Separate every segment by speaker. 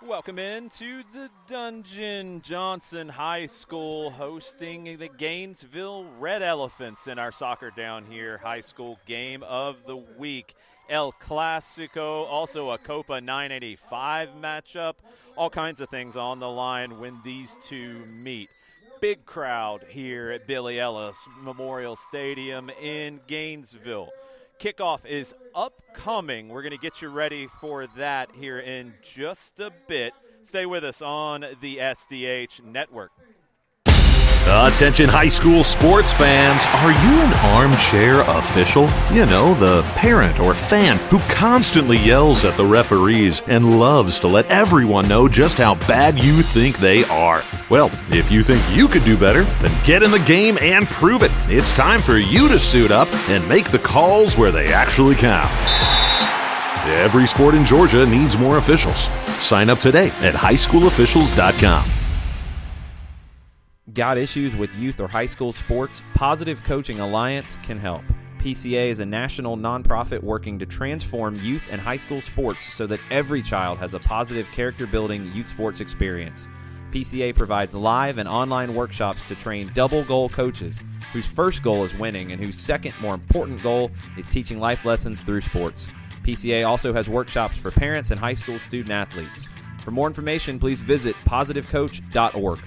Speaker 1: Welcome into the Dungeon. Johnson High School hosting the Gainesville Red Elephants in our Soccer Down Here high school game of the week. El Clasico, also a Copa 985 matchup. All kinds of things on the line when these two meet. Big crowd here at Billy Ellis Memorial Stadium in Gainesville. Kickoff is upcoming. We're going to get you ready for that here in just a bit. Stay with us on the SDH network.
Speaker 2: Attention high school sports fans, are you an armchair official? You know, the parent or fan who constantly yells at the referees and loves to let everyone know just how bad you think they are. Well, if you think you could do better, then get in the game and prove it. It's time for you to suit up and make the calls where they actually count. Every sport in Georgia needs more officials. Sign up today at highschoolofficials.com.
Speaker 3: Got issues with youth or high school sports? Positive Coaching Alliance can help. PCA is a national nonprofit working to transform youth and high school sports so that every child has a positive character-building youth sports experience. PCA provides live and online workshops to train double-goal coaches whose first goal is winning and whose second, more important goal is teaching life lessons through sports. PCA also has workshops for parents and high school student-athletes. For more information, please visit positivecoach.org.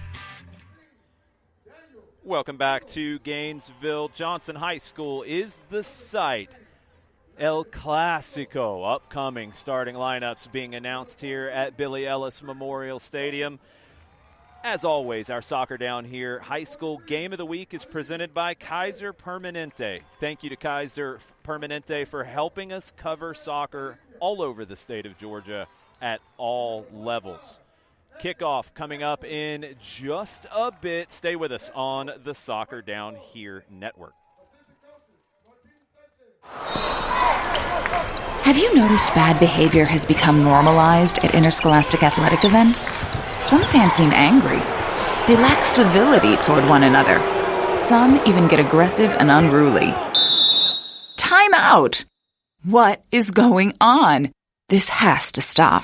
Speaker 1: Welcome back to Gainesville. Johnson High School is the site. El Clasico upcoming. Starting lineups being announced here at Billy Ellis Memorial Stadium. As always, our Soccer Down Here high school game of the week is presented by Kaiser Permanente. Thank you to Kaiser Permanente for helping us cover soccer all over the state of Georgia at all levels. Kickoff coming up in just a bit. Stay with us on the Soccer Down Here network.
Speaker 4: Have you noticed bad behavior has become normalized at interscholastic athletic events? Some fans seem angry. They lack civility toward one another. Some even get aggressive and unruly. Time out! What is going on? This has to stop.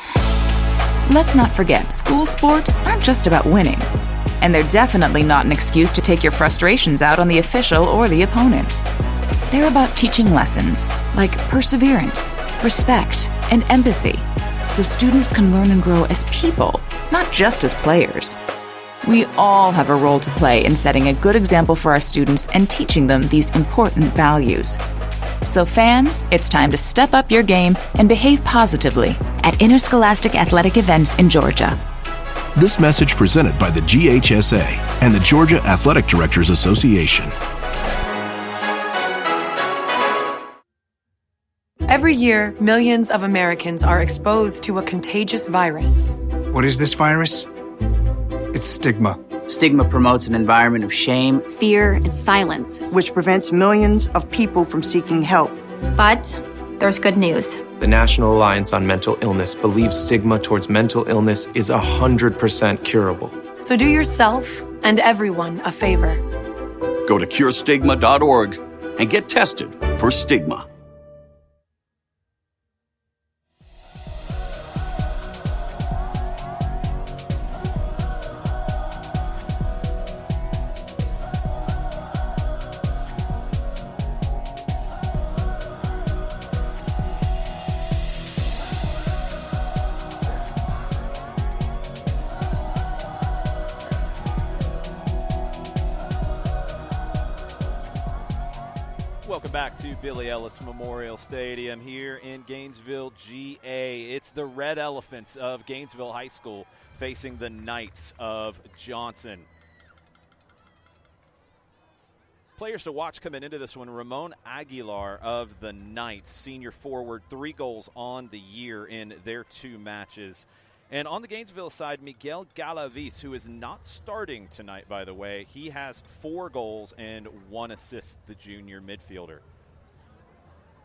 Speaker 4: Let's not forget, school sports aren't just about winning. And they're definitely not an excuse to take your frustrations out on the official or the opponent. They're about teaching lessons like perseverance, respect, and empathy, so students can learn and grow as people, not just as players. We all have a role to play in setting a good example for our students and teaching them these important values. So fans, it's time to step up your game and behave positively at interscholastic athletic events in Georgia.
Speaker 5: This message presented by the GHSA and the Georgia Athletic Directors Association.
Speaker 6: Every year, millions of Americans are exposed to a contagious virus.
Speaker 7: What is this virus? It's stigma.
Speaker 8: Stigma promotes an environment of shame,
Speaker 9: fear, and silence,
Speaker 10: which prevents millions of people from seeking help.
Speaker 9: But there's good news.
Speaker 11: The National Alliance on Mental Illness believes stigma towards mental illness is 100% curable.
Speaker 6: So do yourself and everyone a favor.
Speaker 12: Go to curestigma.org and get tested for stigma.
Speaker 1: Welcome back to Billy Ellis Memorial Stadium here in Gainesville, GA. It's the Red Elephants of Gainesville High School facing the Knights of Johnson. Players to watch coming into this one, Ramon Aguilar of the Knights, senior forward, 3 goals on the year in their 2 matches. And on the Gainesville side, Miguel Galaviz, who is not starting tonight, by the way. He has 4 goals and 1 assist, the junior midfielder.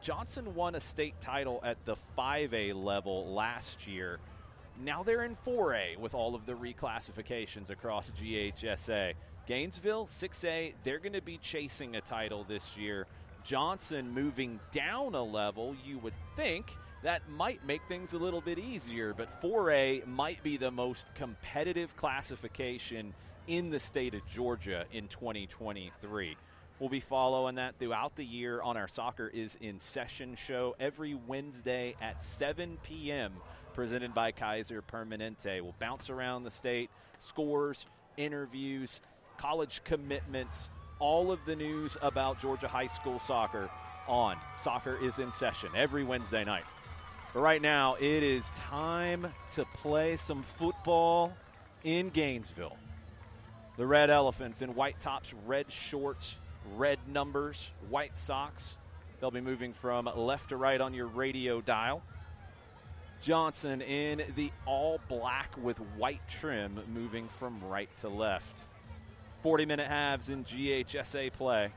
Speaker 1: Johnson won a state title at the 5A level last year. Now they're in 4A with all of the reclassifications across GHSA. Gainesville, 6A, they're going to be chasing a title this year. Johnson moving down a level, you would think that might make things a little bit easier, but 4A might be the most competitive classification in the state of Georgia in 2023. We'll be following that throughout the year on our Soccer is in Session show every Wednesday at 7 p.m., presented by Kaiser Permanente. We'll bounce around the state, scores, interviews, college commitments, all of the news about Georgia high school soccer on Soccer is in Session every Wednesday night. But right now, it is time to play some football in Gainesville. The Red Elephants in white tops, red shorts, red numbers, white socks. They'll be moving from left to right on your radio dial. Johnson in the all black with white trim, moving from right to left. 40-minute halves in GHSA play.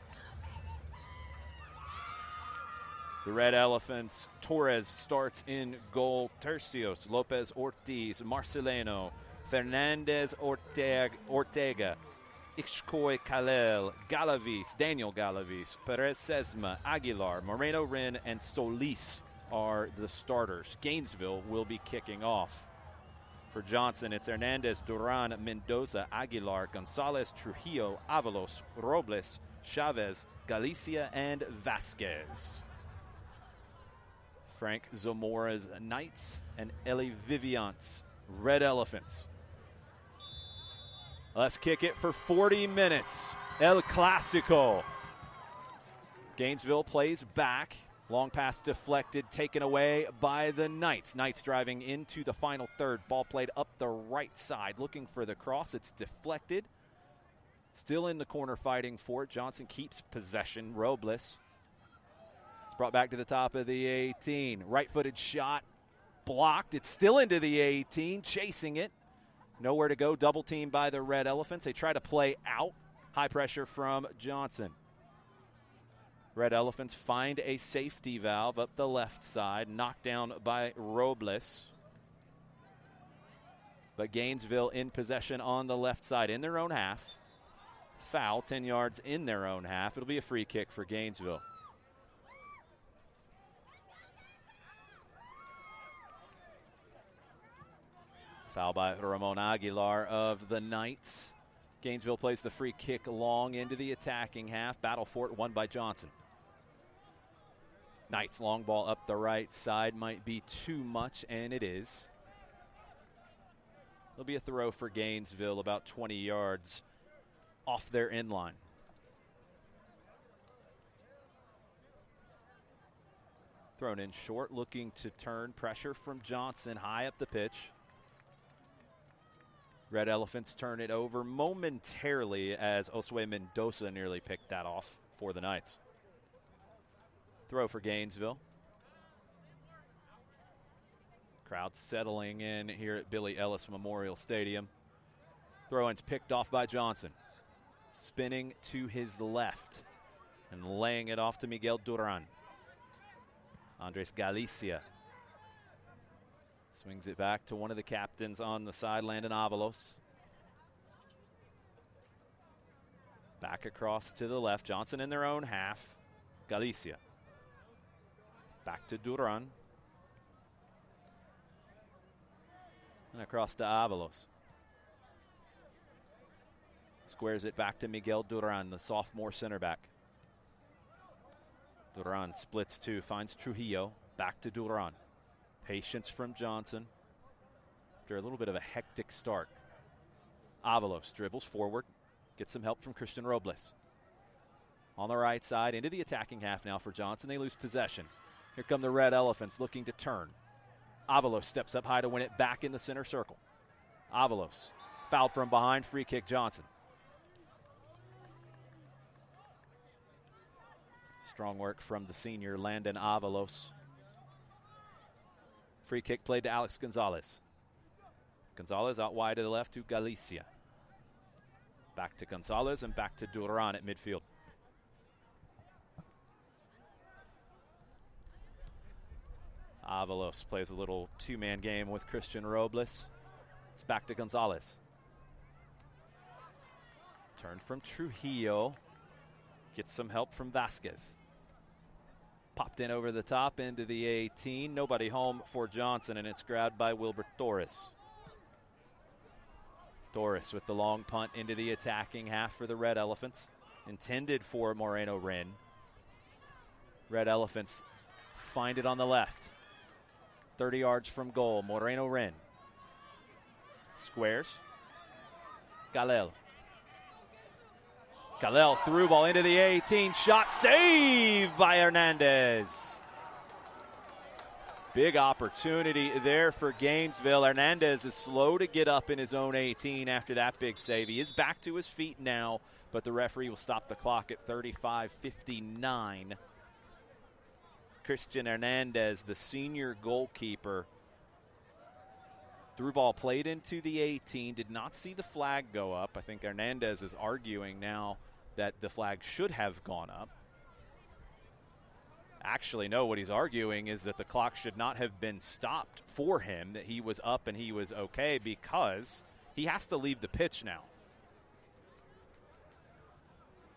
Speaker 1: The Red Elephants, Torres starts in goal. Tercios, Lopez Ortiz, Marcelino, Fernandez Ortega, Ixcoy Kalel, Galavis, Daniel Galavis, Perez Sesma, Aguilar, Moreno Rin, and Solis are the starters. Gainesville will be kicking off. For Johnson, it's Hernandez, Duran, Mendoza, Aguilar, Gonzalez, Trujillo, Avalos, Robles, Chavez, Galicia, and Vasquez. Frank Zamora's Knights and Eli Viviant's Red Elephants. Let's kick it for 40 minutes. El Clasico. Gainesville plays back. Long pass deflected, taken away by the Knights. Knights driving into the final third. Ball played up the right side, looking for the cross. It's deflected. Still in the corner fighting for it. Johnson keeps possession. Robles. It's brought back to the top of the 18. Right-footed shot. Blocked. It's still into the 18. Chasing it. Nowhere to go. Double team by the Red Elephants. They try to play out. High pressure from Johnson. Red Elephants find a safety valve up the left side, knocked down by Robles. But Gainesville in possession on the left side in their own half. Foul, 10 yards in their own half. It'll be a free kick for Gainesville. Foul by Ramon Aguilar of the Knights. Gainesville plays the free kick long into the attacking half. Battle for it, won by Johnson. Knights long ball up the right side might be too much, and it is. It'll be a throw for Gainesville about 20 yards off their end line. Thrown in short, looking to turn. Pressure from Johnson high up the pitch. Red Elephants turn it over momentarily as Osue Mendoza nearly picked that off for the Knights. Throw for Gainesville. Crowd settling in here at Billy Ellis Memorial Stadium. Throw-in's picked off by Johnson. Spinning to his left and laying it off to Miguel Duran. Andres Galicia swings it back to one of the captains on the side, Landon Avalos. Back across to the left. Johnson in their own half. Galicia. Back to Duran. And across to Avalos. Squares it back to Miguel Duran, the sophomore center back. Duran splits two, finds Trujillo. Back to Duran. Patience from Johnson after a little bit of a hectic start. Avalos dribbles forward. Gets some help from Christian Robles. On the right side, into the attacking half now for Johnson. They lose possession. Here come the Red Elephants looking to turn. Avalos steps up high to win it back in the center circle. Avalos fouled from behind. Free kick Johnson. Strong work from the senior Landon Avalos. Free kick played to Alex Gonzalez. Gonzalez out wide to the left to Galicia. Back to Gonzalez and back to Duran at midfield. Avalos plays a little two-man game with Christian Robles. It's back to Gonzalez. Turn from Trujillo. Gets some help from Vasquez. Popped in over the top into the 18. Nobody home for Johnson, and it's grabbed by Wilbur Torres. Torres with the long punt into the attacking half for the Red Elephants. Intended for Moreno Rin. Red Elephants find it on the left. 30 yards from goal. Moreno Rin. Squares. Galel. Galel through ball into the 18. Shot saved by Hernandez. Big opportunity there for Gainesville. Hernandez is slow to get up in his own 18 after that big save. He is back to his feet now, but the referee will stop the clock at 35:59. Christian Hernandez, the senior goalkeeper, through ball played into the 18, did not see the flag go up. I think Hernandez is arguing now that the flag should have gone up. Actually, no, what he's arguing is that the clock should not have been stopped for him, that he was up and he was okay, because he has to leave the pitch now.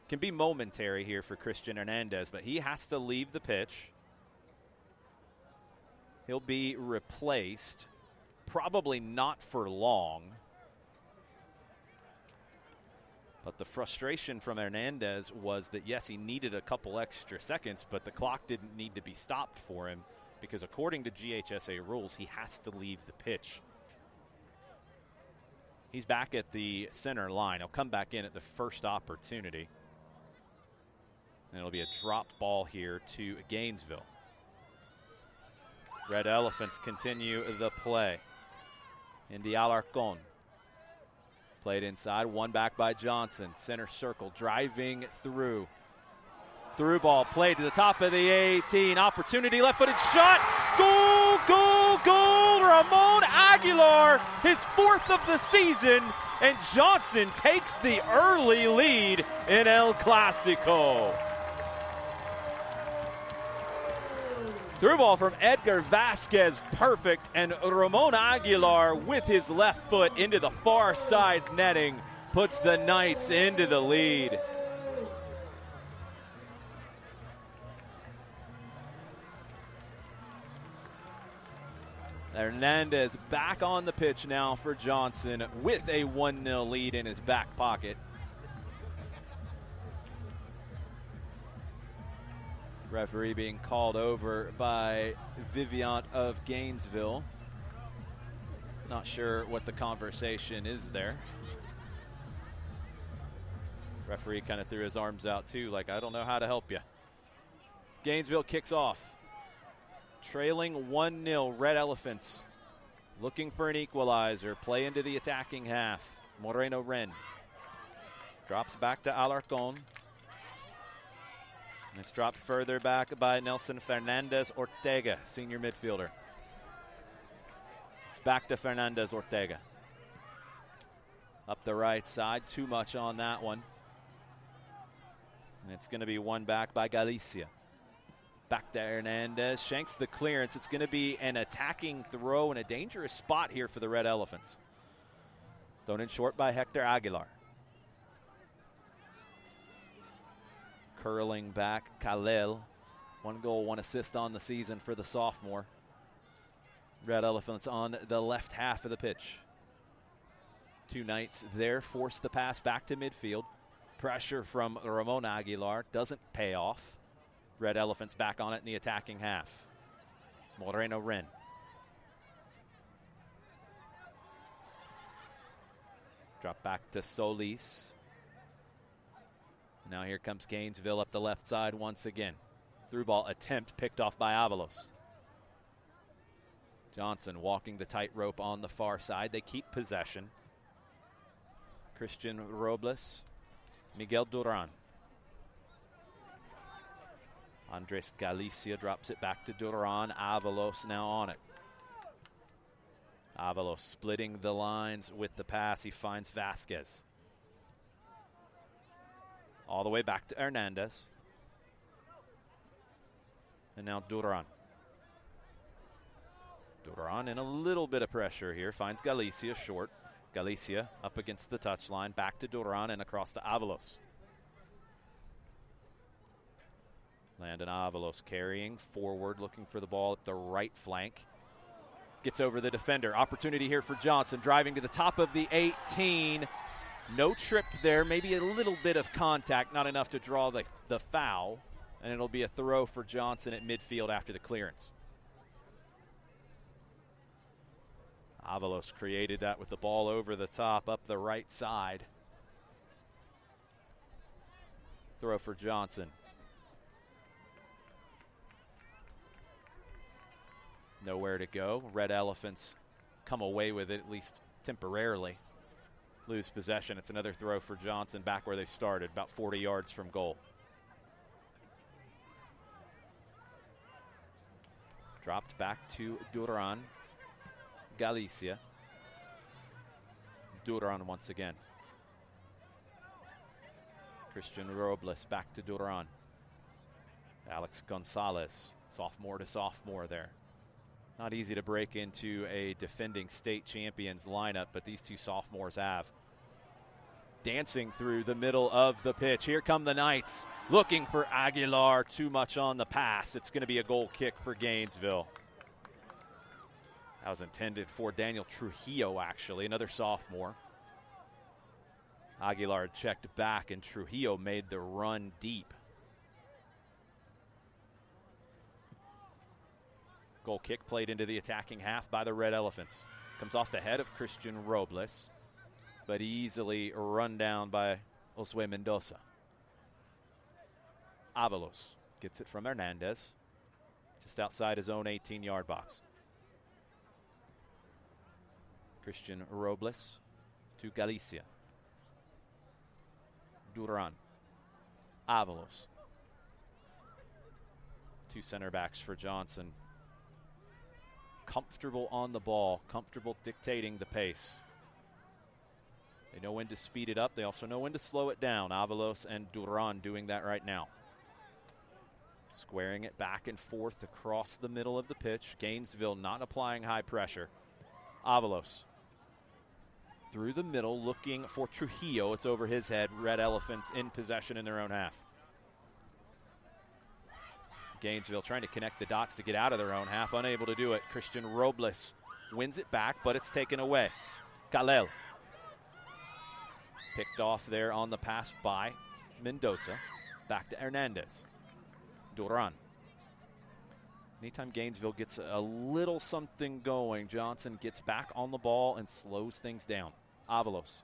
Speaker 1: Can be momentary here for Christian Hernandez, but he has to leave the pitch. He'll be replaced, probably not for long. But the frustration from Hernandez was that, yes, he needed a couple extra seconds, but the clock didn't need to be stopped for him because according to GHSA rules, he has to leave the pitch. He's back at the center line. He'll come back in at the first opportunity. And it'll be a drop ball here to Gainesville. Red Elephants continue the play. Indy Alarcon. Played inside, one back by Johnson. Center circle, driving through. Through ball, played to the top of the 18. Opportunity, left-footed shot. Goal, goal, goal. Ramon Aguilar, his 4th of the season. And Johnson takes the early lead in El Clasico. Through ball from Edgar Vasquez, perfect, and Ramon Aguilar with his left foot into the far side netting puts the Knights into the lead. Hernandez back on the pitch now for Johnson with a 1-0 lead in his back pocket. Referee being called over by Viviant of Gainesville. Not sure what the conversation is there. Referee kind of threw his arms out too, like, I don't know how to help you. Gainesville kicks off. Trailing 1-0, Red Elephants looking for an equalizer. Play into the attacking half. Moreno Ren drops back to Alarcon. And it's dropped further back by Nelson Fernandez Ortega, senior midfielder. It's back to Fernandez Ortega. Up the right side, too much on that one. And it's going to be one back by Galicia. Back to Hernandez, shanks the clearance. It's going to be an attacking throw in a dangerous spot here for the Red Elephants. Thrown in short by Hector Aguilar. Curling back, Khalil. 1 goal, 1 assist on the season for the sophomore. Red Elephants on the left half of the pitch. 2 Knights there, force the pass back to midfield. Pressure from Ramon Aguilar doesn't pay off. Red Elephants back on it in the attacking half. Moreno Ren. Drop back to Solis. Now here comes Gainesville up the left side once again. Through ball attempt picked off by Avalos. Johnson walking the tightrope on the far side. They keep possession. Christian Robles. Miguel Duran. Andres Galicia drops it back to Duran. Avalos now on it. Avalos splitting the lines with the pass. He finds Vasquez. All the way back to Hernandez. And now Duran. Duran in a little bit of pressure here. Finds Galicia short. Galicia up against the touchline. Back to Duran and across to Avalos. Landon Avalos carrying forward, looking for the ball at the right flank. Gets over the defender. Opportunity here for Johnson, driving to the top of the 18. No trip there, maybe a little bit of contact, not enough to draw the foul. And it'll be a throw for Johnson at midfield after the clearance. Avalos created that with the ball over the top, up the right side. Throw for Johnson. Nowhere to go. Red Elephants come away with it, at least temporarily. Lose possession. It's another throw for Johnson back where they started, about 40 yards from goal. Dropped back to Duran. Galicia. Duran once again. Christian Robles back to Duran. Alex Gonzalez, sophomore to sophomore there. Not easy to break into a defending state champions lineup, but these two sophomores have. Dancing through the middle of the pitch. Here come the Knights, looking for Aguilar. Too much on the pass. It's going to be a goal kick for Gainesville. That was intended for Daniel Trujillo, actually, another sophomore. Aguilar checked back, and Trujillo made the run deep. Goal kick played into the attacking half by the Red Elephants. Comes off the head of Christian Robles, but easily run down by Josue Mendoza. Avalos gets it from Hernandez, just outside his own 18-yard box. Christian Robles to Galicia. Duran. Avalos. Two center backs for Johnson. Comfortable on the ball, comfortable dictating the pace. They know when to speed it up. They also know when to slow it down. Avalos and Duran doing that right now. Squaring it back and forth across the middle of the pitch. Gainesville not applying high pressure. Avalos through the middle, looking for Trujillo. It's over his head. Red Elephants in possession in their own half. Gainesville trying to connect the dots to get out of their own half. Unable to do it. Christian Robles wins it back, but it's taken away. Kalel. Picked off there on the pass by Mendoza. Back to Hernandez. Duran. Anytime Gainesville gets a little something going, Johnson gets back on the ball and slows things down. Avalos.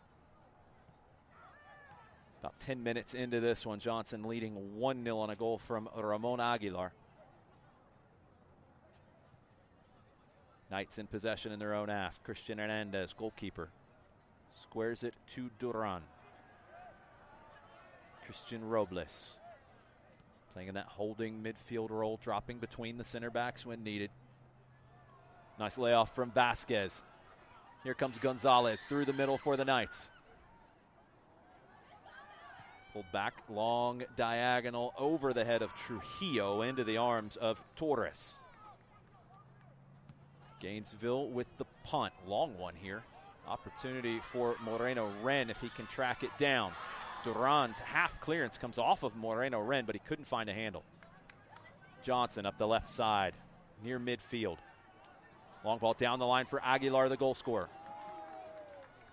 Speaker 1: About 10 minutes into this one, Johnson leading 1-0 on a goal from Ramon Aguilar. Knights in possession in their own half. Christian Hernandez, goalkeeper, squares it to Duran. Christian Robles playing in that holding midfield role, dropping between the center backs when needed. Nice layoff from Vasquez. Here comes Gonzalez through the middle for the Knights. Pulled back, long diagonal over the head of Trujillo into the arms of Torres. Gainesville with the punt. Long one here. Opportunity for Moreno Ren if he can track it down. Duran's half clearance comes off of Moreno Ren, but he couldn't find a handle. Johnson up the left side, near midfield. Long ball down the line for Aguilar, the goal scorer.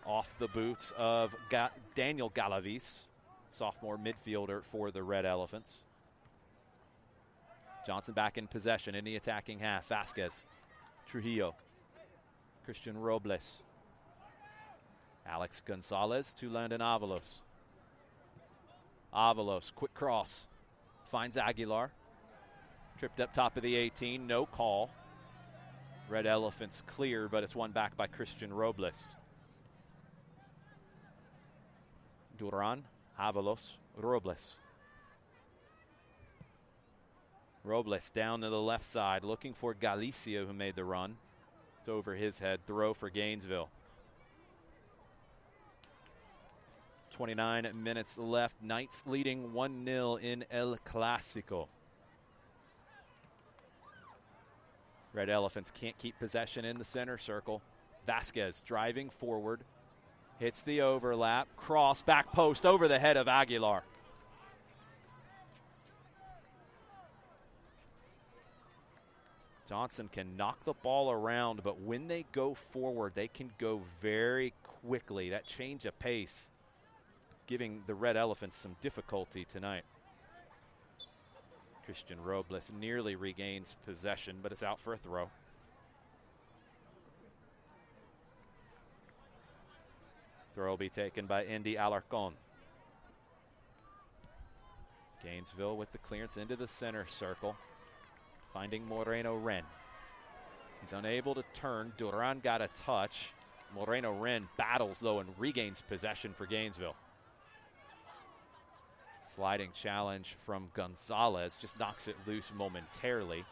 Speaker 1: Off the boots of Daniel Galavis, sophomore midfielder for the Red Elephants. Johnson back in possession in the attacking half. Vasquez, Trujillo, Christian Robles, Alex Gonzalez to Landon Avalos. Avalos, quick cross, finds Aguilar. Tripped up top of the 18, no call. Red Elephants clear, but it's won back by Christian Robles. Duran, Avalos, Robles. Robles down to the left side, looking for Galicia, who made the run. It's over his head, throw for Gainesville. 29 minutes left. Knights leading 1-0 in El Clásico. Red Elephants can't keep possession in the center circle. Vasquez driving forward. Hits the overlap. Cross, back post over the head of Aguilar. Johnson can knock the ball around, but when they go forward, they can go very quickly. That change of pace, giving the Red Elephants some difficulty tonight. Christian Robles nearly regains possession, but it's out for a throw. Throw will be taken by Indy Alarcon. Gainesville with the clearance into the center circle, finding Moreno Ren. He's unable to turn. Duran got a touch. Moreno Ren battles, though, and regains possession for Gainesville. Sliding challenge from Gonzalez, just knocks it loose momentarily.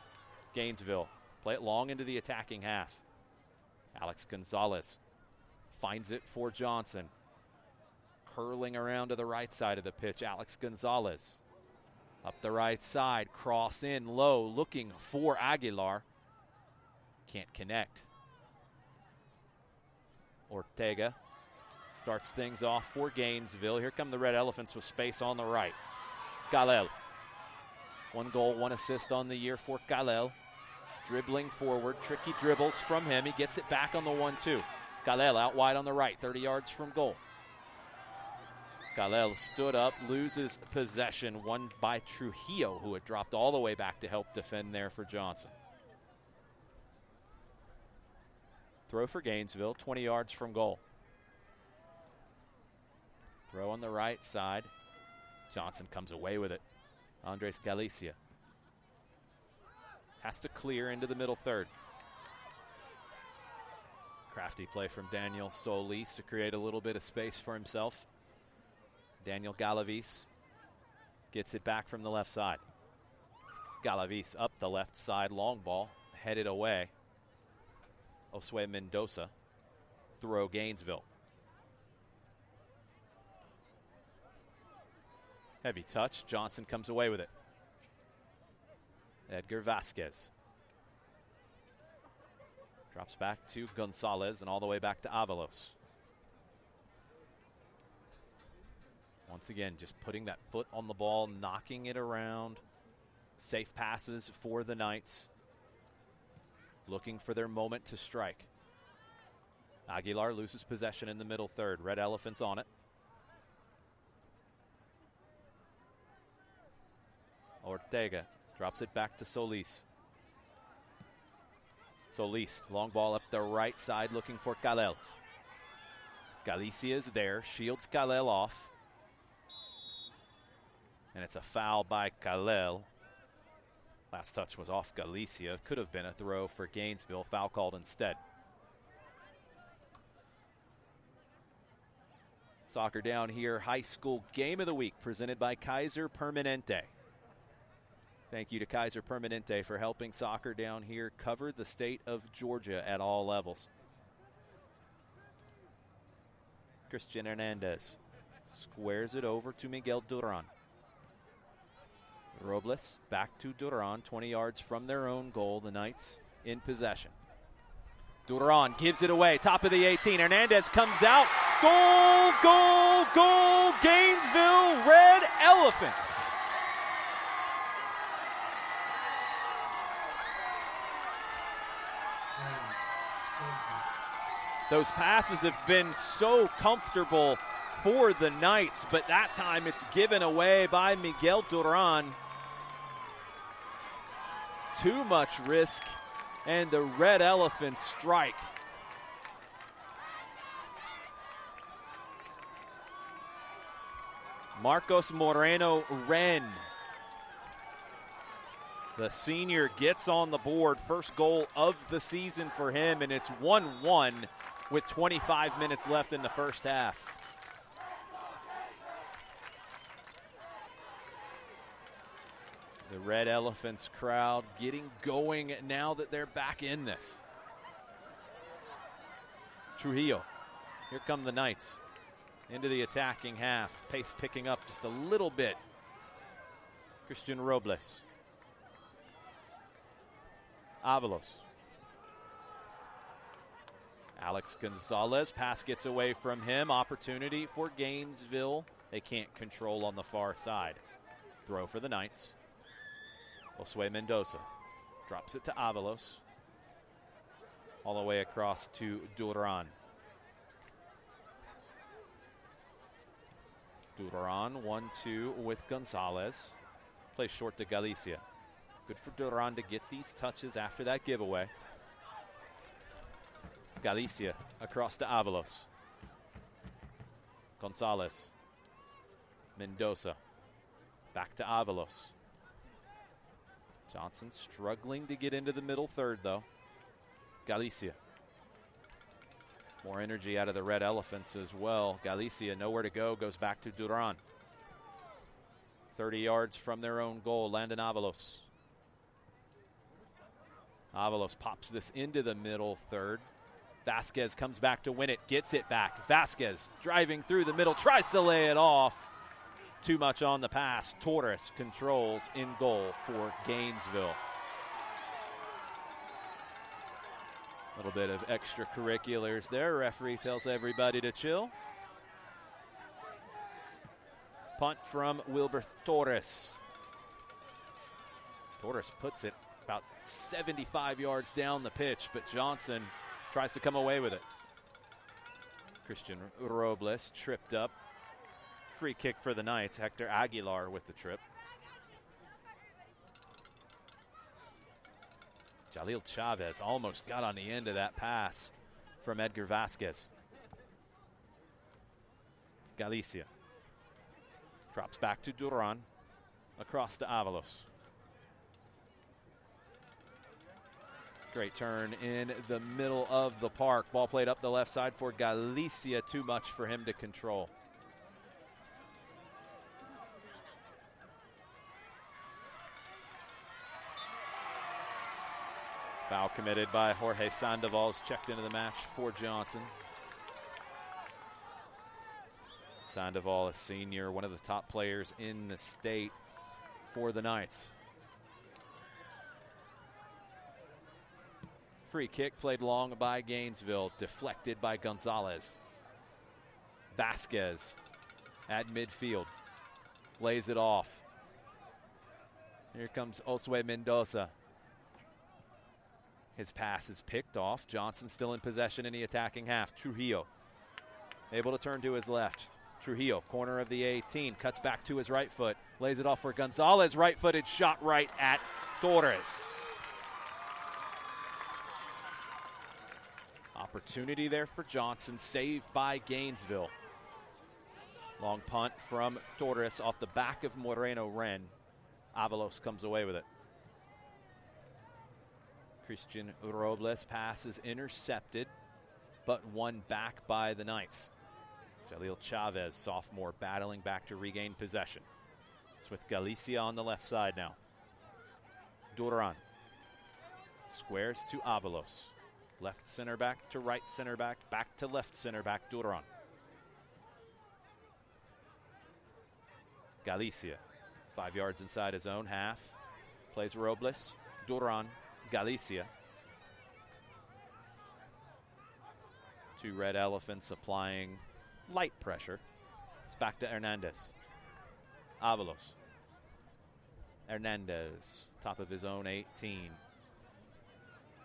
Speaker 1: Gainesville play it long into the attacking half. Alex Gonzalez finds it for Johnson. Curling around to the right side of the pitch, Alex Gonzalez. Up the right side, cross in low, looking for Aguilar. Can't connect. Ortega starts things off for Gainesville. Here come the Red Elephants with space on the right. Galel. 1 goal, 1 assist on the year for Galel. Dribbling forward, tricky dribbles from him. He gets it back on the 1-2. Galel out wide on the right, 30 yards from goal. Galel stood up, loses possession, won by Trujillo, who had dropped all the way back to help defend there for Johnson. Throw for Gainesville, 20 yards from goal. Throw on the right side. Johnson comes away with it. Andres Galicia has to clear into the middle third. Crafty play from Daniel Solis to create a little bit of space for himself. Daniel Galavis gets it back from the left side. Galavis up the left side, long ball, headed away. Oswe Mendoza, throw Gainesville. Heavy touch, Johnson comes away with it. Edgar Vasquez. Drops back to Gonzalez and all the way back to Avalos. Once again, just putting that foot on the ball, knocking it around. Safe passes for the Knights. Looking for their moment to strike. Aguilar loses possession in the middle third. Red Elephants on it. Ortega drops it back to Solis. Solis, long ball up the right side looking for Kalel. Galicia is there, shields Kalel off. And it's a foul by Kalel. Last touch was off Galicia. Could have been a throw for Gainesville. Foul called instead. Soccer Down here, high school game of the week presented by Kaiser Permanente. Thank you to Kaiser Permanente for helping Soccer Down here cover the state of Georgia at all levels. Christian Hernandez squares it over to Miguel Duran. Robles back to Duran, 20 yards from their own goal. The Knights in possession. Duran gives it away, top of the 18. Hernandez comes out. Goal, goal, goal. Gainesville Red Elephants. Those passes have been so comfortable for the Knights, but that time it's given away by Miguel Duran. Too much risk, and the Red Elephants strike. Marcos Moreno Ren, the senior, gets on the board. First goal of the season for him, and it's 1-1 with 25 minutes left in the first half. The Red Elephants crowd getting going now that they're back in this. Trujillo, here come the Knights into the attacking half. Pace picking up just a little bit. Christian Robles. Avalos. Alex Gonzalez, pass gets away from him. Opportunity for Gainesville. They can't control on the far side. Throw for the Knights. Oswe Mendoza. Drops it to Avalos. All the way across to Duran. Duran 1-2 with Gonzalez. Plays short to Galicia. Good for Duran to get these touches after that giveaway. Galicia across to Avalos. Gonzalez. Mendoza. Back to Avalos. Johnson struggling to get into the middle third, though. Galicia. More energy out of the Red Elephants as well. Galicia, nowhere to go, goes back to Duran. 30 yards from their own goal, Landon Avalos. Avalos pops this into the middle third. Vasquez comes back to win it, gets it back. Vasquez driving through the middle, tries to lay it off. Too much on the pass. Torres controls in goal for Gainesville. A little bit of extracurriculars there. Referee tells everybody to chill. Punt from Wilber Torres. Torres puts it about 75 yards down the pitch, but Johnson tries to come away with it. Christian Robles tripped up. Free kick for the Knights. Hector Aguilar with the trip. Jalil Chavez almost got on the end of that pass from Edgar Vasquez. Galicia drops back to Duran, across to Avalos. Great turn in the middle of the park. Ball played up the left side for Galicia. Too much for him to control. Foul committed by Jorge Sandoval's checked into the match for Johnson. Sandoval, a senior, one of the top players in the state for the Knights. Free kick played long by Gainesville, deflected by Gonzalez. Vasquez at midfield, lays it off. Here comes Oswe Mendoza. His pass is picked off. Johnson still in possession in the attacking half. Trujillo able to turn to his left. Trujillo, corner of the 18, cuts back to his right foot, lays it off for Gonzalez. Right-footed shot right at Torres. Opportunity there for Johnson, saved by Gainesville. Long punt from Torres off the back of Moreno Ren. Avalos comes away with it. Christian Robles pass is intercepted, but won back by the Knights. Jalil Chavez, sophomore, battling back to regain possession. It's with Galicia on the left side now. Duran squares to Avalos. Left center back to right center back to left center back, Duran. Galicia, 5 yards inside his own half. Plays Robles, Duran, Galicia. Two Red Elephants applying light pressure. It's back to Hernandez. Avalos. Hernandez, top of his own 18.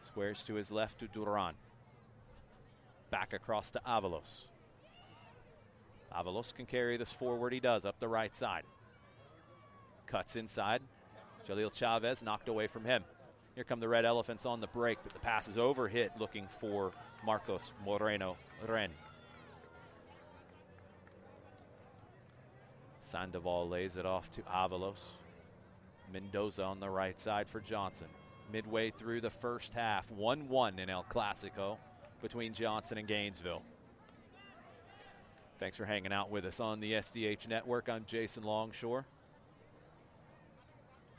Speaker 1: Squares to his left to Duran. Back across to Avalos. Avalos can carry this forward. He does, up the right side. Cuts inside. Jalil Chavez knocked away from him. Here come the Red Elephants on the break, but the pass is overhit, looking for Marcos Moreno Ren. Sandoval lays it off to Avalos. Mendoza on the right side for Johnson. Midway through the first half, 1-1 in El Clasico between Johnson and Gainesville. Thanks for hanging out with us on the SDH Network. I'm Jason Longshore.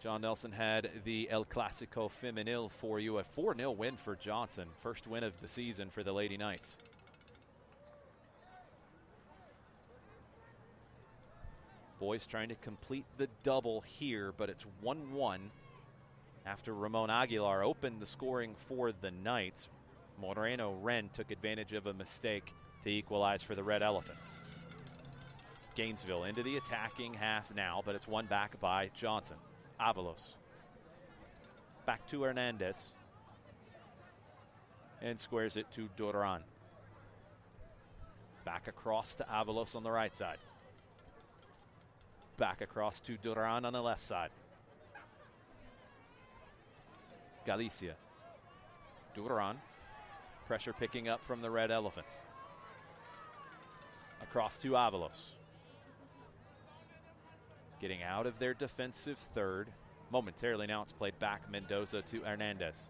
Speaker 1: John Nelson had the El Clasico Femenil for you. A 4-0 win for Johnson. First win of the season for the Lady Knights. Boys trying to complete the double here, but it's 1-1 after Ramon Aguilar opened the scoring for the Knights. Moreno Ren took advantage of a mistake to equalize for the Red Elephants. Gainesville into the attacking half now, but it's won back by Johnson. Avalos. back to Hernandez. And squares it to Duran. Back across to Avalos on the right side. Back across to Duran on the left side. Galicia. Duran. Pressure picking up from the Red Elephants. Across to Avalos. Getting out of their defensive third. Momentarily now it's played back Mendoza to Hernandez.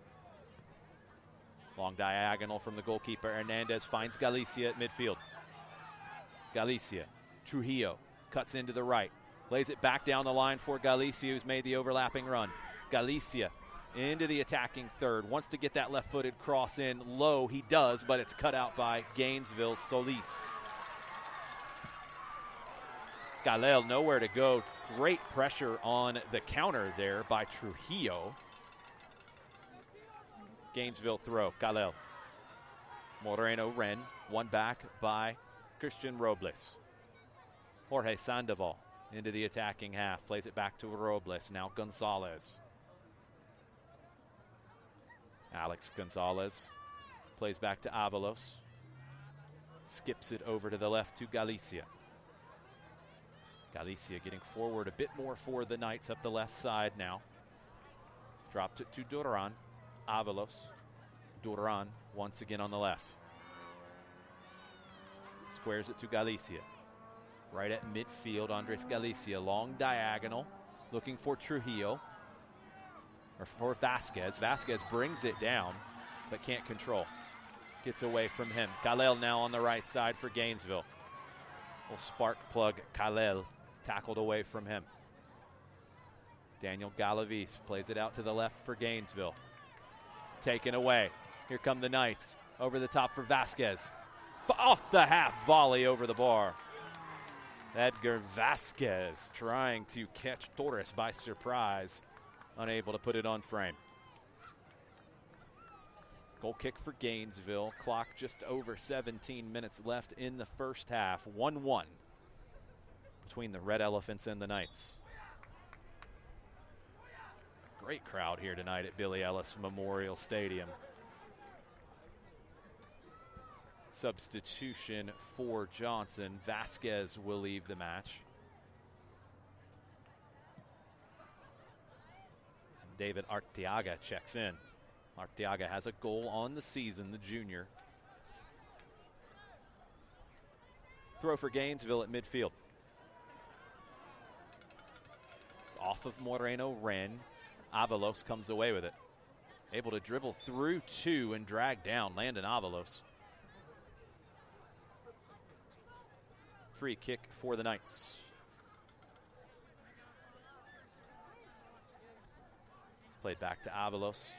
Speaker 1: Long diagonal from the goalkeeper. Hernandez finds Galicia at midfield. Galicia. Trujillo cuts into the right. Lays it back down the line for Galicia, who's made the overlapping run. Galicia into the attacking third. Wants to get that left-footed cross in low. He does, but it's cut out by Gainesville Solis. Galel nowhere to go. Great pressure on the counter there by Trujillo. Gainesville throw. Galel. Moreno Ren. Won back by Christian Robles. Jorge Sandoval into the attacking half. Plays it back to Robles. Now Gonzalez. Alex Gonzalez plays back to Avalos. Skips it over to the left to Galicia. Galicia getting forward a bit more for the Knights up the left side now. Drops it to Duran. Avalos. Duran once again on the left. Squares it to Galicia. Right at midfield, Andres Galicia. Long diagonal. Looking for Trujillo. Or for Vasquez. Vasquez brings it down, but can't control. Gets away from him. Kalel now on the right side for Gainesville. Will spark plug Kalel. Tackled away from him. Daniel Galavis plays it out to the left for Gainesville. Taken away. Here come the Knights. Over the top for Vasquez. Off the half volley over the bar. Edgar Vasquez trying to catch Torres by surprise. Unable to put it on frame. Goal kick for Gainesville. Clock just over 17 minutes left in the first half. 1-1 between the Red Elephants and the Knights. Great crowd here tonight at Billy Ellis Memorial Stadium. Substitution for Johnson. Vasquez will leave the match. And David Arteaga checks in. Arteaga has a goal on the season, the junior. Throw for Gainesville at midfield. It's off of Moreno Ren. Avalos comes away with it. Able to dribble through two and drag down Landon Avalos. Free kick for the Knights. It's played back to Avalos.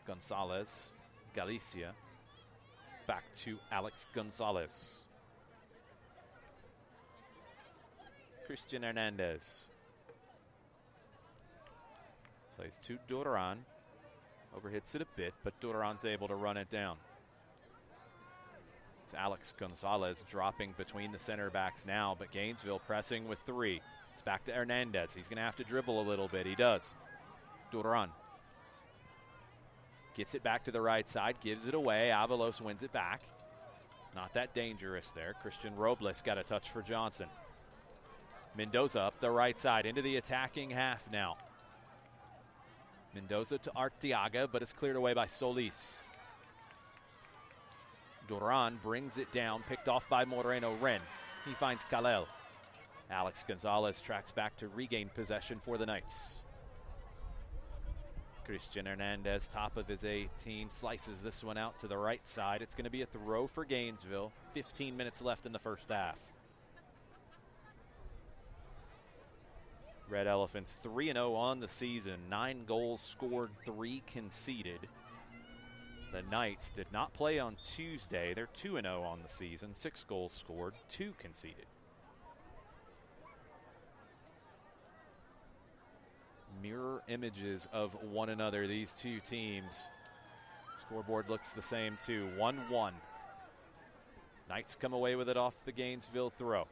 Speaker 1: Gonzalez. Galicia. Back to Alex Gonzalez. Christian Hernandez. Plays to Duran. Overhits it a bit, but Duran's able to run it down. It's Alex Gonzalez dropping between the center backs now, but Gainesville pressing with three. It's back to Hernandez. He's going to have to dribble a little bit. He does. Duran. Gets it back to the right side, gives it away. Avalos wins it back. Not that dangerous there. Christian Robles got a touch for Johnson. Mendoza up the right side into the attacking half now. Mendoza to Arteaga, but it's cleared away by Solis. Duran brings it down, picked off by Moreno Ren. He finds Kalel. Alex Gonzalez tracks back to regain possession for the Knights. Christian Hernandez, top of his 18, slices this one out to the right side. It's going to be a throw for Gainesville. 15 minutes left in the first half. Red Elephants 3-0 on the season. 9 goals scored, 3 conceded. The Knights did not play on Tuesday. They're 2-0 on the season. 6 goals scored, 2 conceded. Mirror images of one another, these two teams. Scoreboard looks the same too. 1-1. Knights come away with it off the Gainesville throw.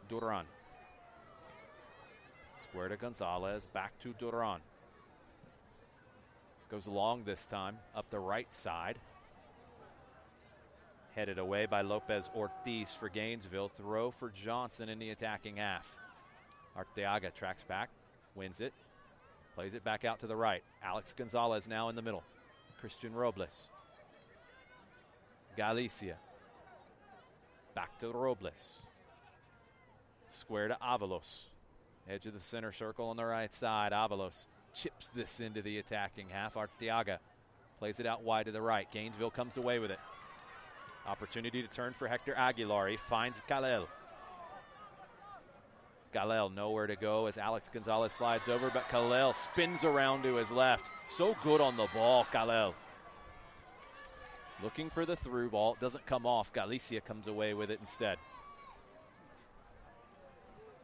Speaker 1: Duran. Square to Gonzalez, back to Duran. Goes long this time, up the right side. Headed away by Lopez Ortiz for Gainesville. Throw for Johnson in the attacking half. Arteaga tracks back, wins it, plays it back out to the right. Alex Gonzalez now in the middle. Christian Robles. Galicia. Back to Robles. Square to Avalos. Edge of the center circle on the right side. Avalos chips this into the attacking half. Arteaga plays it out wide to the right. Gainesville comes away with it. Opportunity to turn for Hector Aguilar. He finds Kalel. Kalel nowhere to go as Alex Gonzalez slides over, but Kalel spins around to his left. So good on the ball, Kalel. Looking for the through ball. It doesn't come off. Galicia comes away with it instead.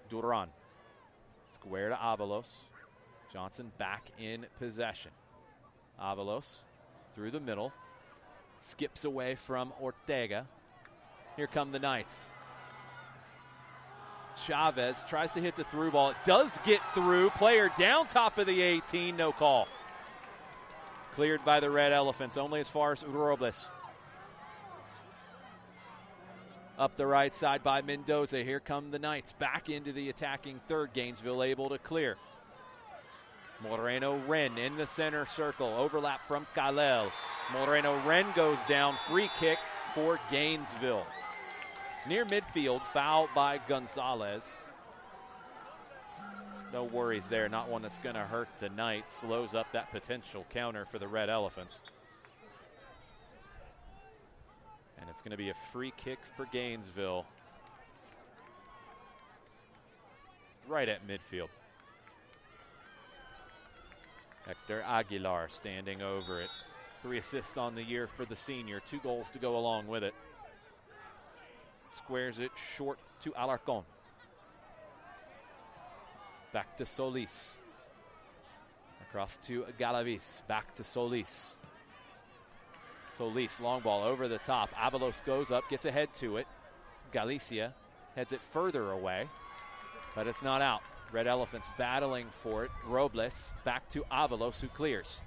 Speaker 1: Duran. Square to Avalos. Johnson back in possession. Avalos through the middle. Skips away from Ortega. Here come the Knights. Chavez tries to hit the through ball. It does get through. Player down top of the 18. No call. Cleared by the Red Elephants, only as far as Robles. Up the right side by Mendoza. Here come the Knights. Back into the attacking third. Gainesville able to clear. Moreno Ren in the center circle. Overlap from Kalel. Moreno Ren goes down. Free kick for Gainesville. Near midfield, foul by Gonzalez. No worries there. Not one that's going to hurt the Knights. Slows up that potential counter for the Red Elephants. And it's going to be a free kick for Gainesville. Right at midfield. Hector Aguilar standing over it. 3 assists on the year for the senior. 2 goals to go along with it. Squares it short to Alarcon. Back to Solis. Across to Galavis. Back to Solis. Solis, long ball over the top. Avalos goes up, gets ahead to it. Galicia heads it further away, but it's not out. Red Elephants battling for it. Robles back to Avalos, who clears.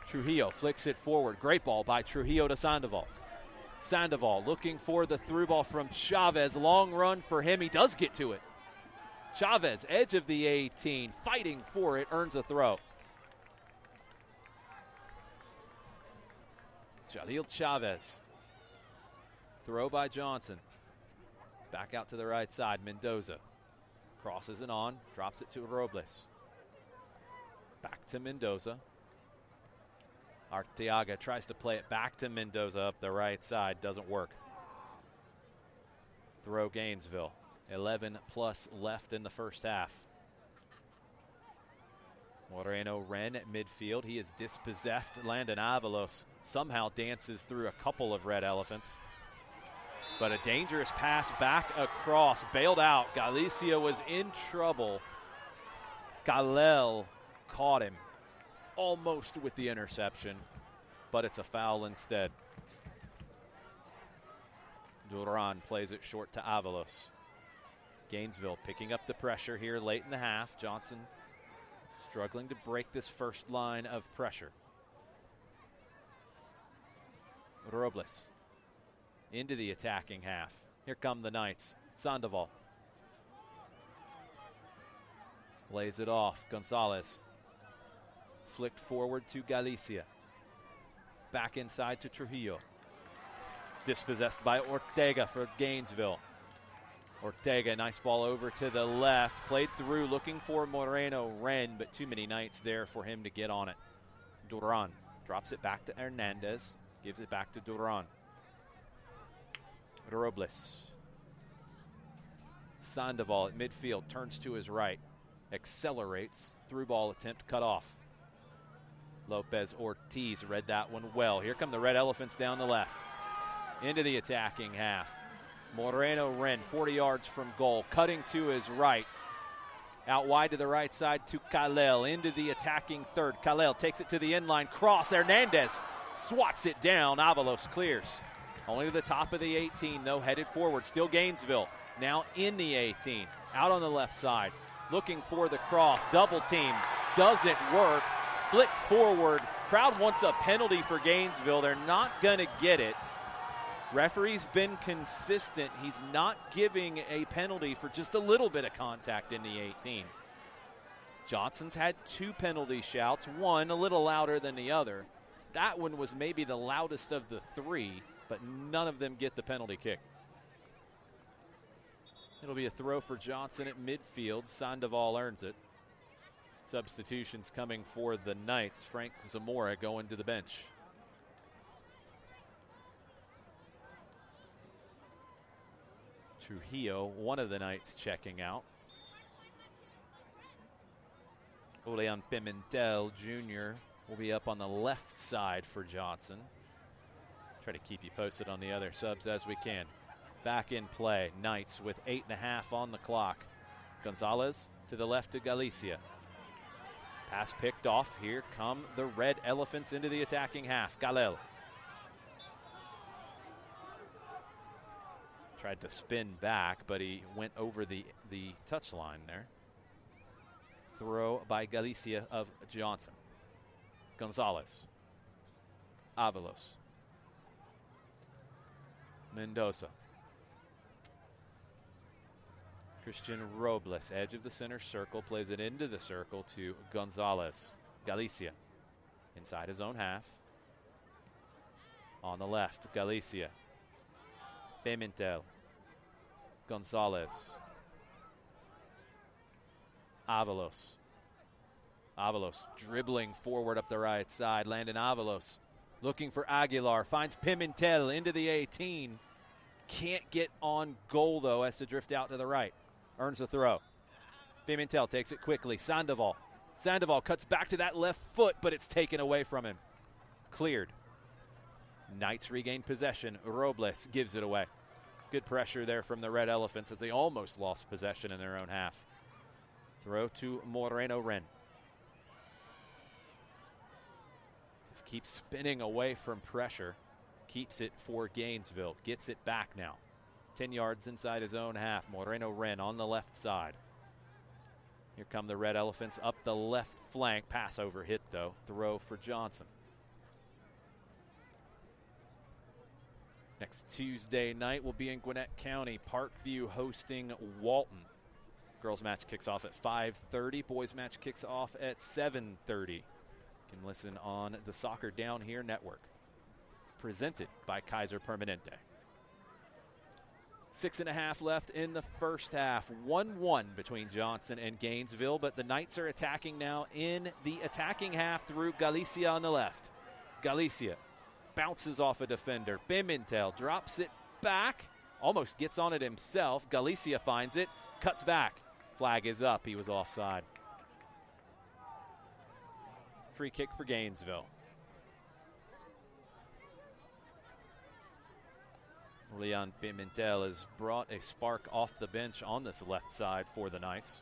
Speaker 1: Trujillo flicks it forward. Great ball by Trujillo to Sandoval. Sandoval looking for the through ball from Chavez. Long run for him. He does get to it. Chavez, edge of the 18, fighting for it, earns a throw. Jalil Chavez. Throw by Johnson. Back out to the right side. Mendoza crosses it on, drops it to Robles. Back to Mendoza. Arteaga tries to play it back to Mendoza up the right side. Doesn't work. Throw Gainesville. 11 plus left in the first half. Moreno Ren at midfield. He is dispossessed. Landon Avalos somehow dances through a couple of Red Elephants. But a dangerous pass back across. Bailed out. Galicia was in trouble. Kalel caught him almost with the interception, but it's a foul instead. Duran plays it short to Avalos. Gainesville picking up the pressure here late in the half. Johnson struggling to break this first line of pressure. Robles into the attacking half. Here come the Knights. Sandoval lays it off. Gonzalez flicked forward to Galicia. Back inside to Trujillo. Dispossessed by Ortega for Gainesville. Ortega, nice ball over to the left. Played through, looking for Moreno Ren, but too many Knights there for him to get on it. Duran drops it back to Hernandez. Gives it back to Duran. Robles. Sandoval at midfield, turns to his right. Accelerates. Through ball attempt cut off. Lopez Ortiz read that one well. Here come the Red Elephants down the left. Into the attacking half. Moreno Ren, 40 yards from goal, cutting to his right. Out wide to the right side to Kalel, into the attacking third. Kalel takes it to the end line, cross. Hernandez swats it down. Avalos clears. Only to the top of the 18, though, headed forward. Still Gainesville, now in the 18. Out on the left side. looking for the cross. Double team doesn't work. Flicked forward. Crowd wants a penalty for Gainesville. They're not going to get it. Referee's been consistent. He's not giving a penalty for just a little bit of contact in the 18. Johnson's had 2 penalty shouts, one a little louder than the other. That one was maybe the loudest of the 3, but none of them get the penalty kick. It'll be a throw for Johnson at midfield. Sandoval earns it. Substitutions coming for the Knights. Frank Zamora going to the bench. Trujillo, one of the Knights, checking out. Julian Pimentel Jr. will be up on the left side for Johnson. Try to keep you posted on the other subs as we can. Back in play, Knights with 8.5 on the clock. Gonzalez to the left to Galicia. Pass picked off. Here come the Red Elephants into the attacking half. Galel. Tried to spin back, but he went over the touchline there. Throw by Galicia of Johnson. Gonzalez. Avalos. Mendoza. Christian Robles, edge of the center circle, plays it into the circle to Gonzalez. Galicia inside his own half. On the left, Galicia. Pimentel. Gonzalez. Avalos. Avalos dribbling forward up the right side. Landon Avalos looking for Aguilar. Finds Pimentel into the 18. Can't get on goal, though. Has to drift out to the right. Earns a throw. Pimentel takes it quickly. Sandoval. Sandoval cuts back to that left foot, but it's taken away from him. Cleared. Knights regain possession. Robles gives it away. Good pressure there from the Red Elephants as they almost lost possession in their own half. Throw to Moreno Ren. Just keeps spinning away from pressure. Keeps it for Gainesville. Gets it back now. 10 yards inside his own half. Moreno Ren on the left side. Here come the Red Elephants up the left flank. Pass over hit, though. Throw for Johnson. Next Tuesday night will be in Gwinnett County. Parkview hosting Walton. Girls match kicks off at 5:30. Boys match kicks off at 7:30. You can listen on the Soccer Down Here network. Presented by Kaiser Permanente. 6.5 left in the first half. 1-1 between Johnson and Gainesville, but the Knights are attacking now in the attacking half through Galicia on the left. Galicia bounces off a defender. Pimentel drops it back. Almost gets on it himself. Galicia finds it. Cuts back. Flag is up. He was offside. Free kick for Gainesville. Leon Pimentel has brought a spark off the bench on this left side for the Knights.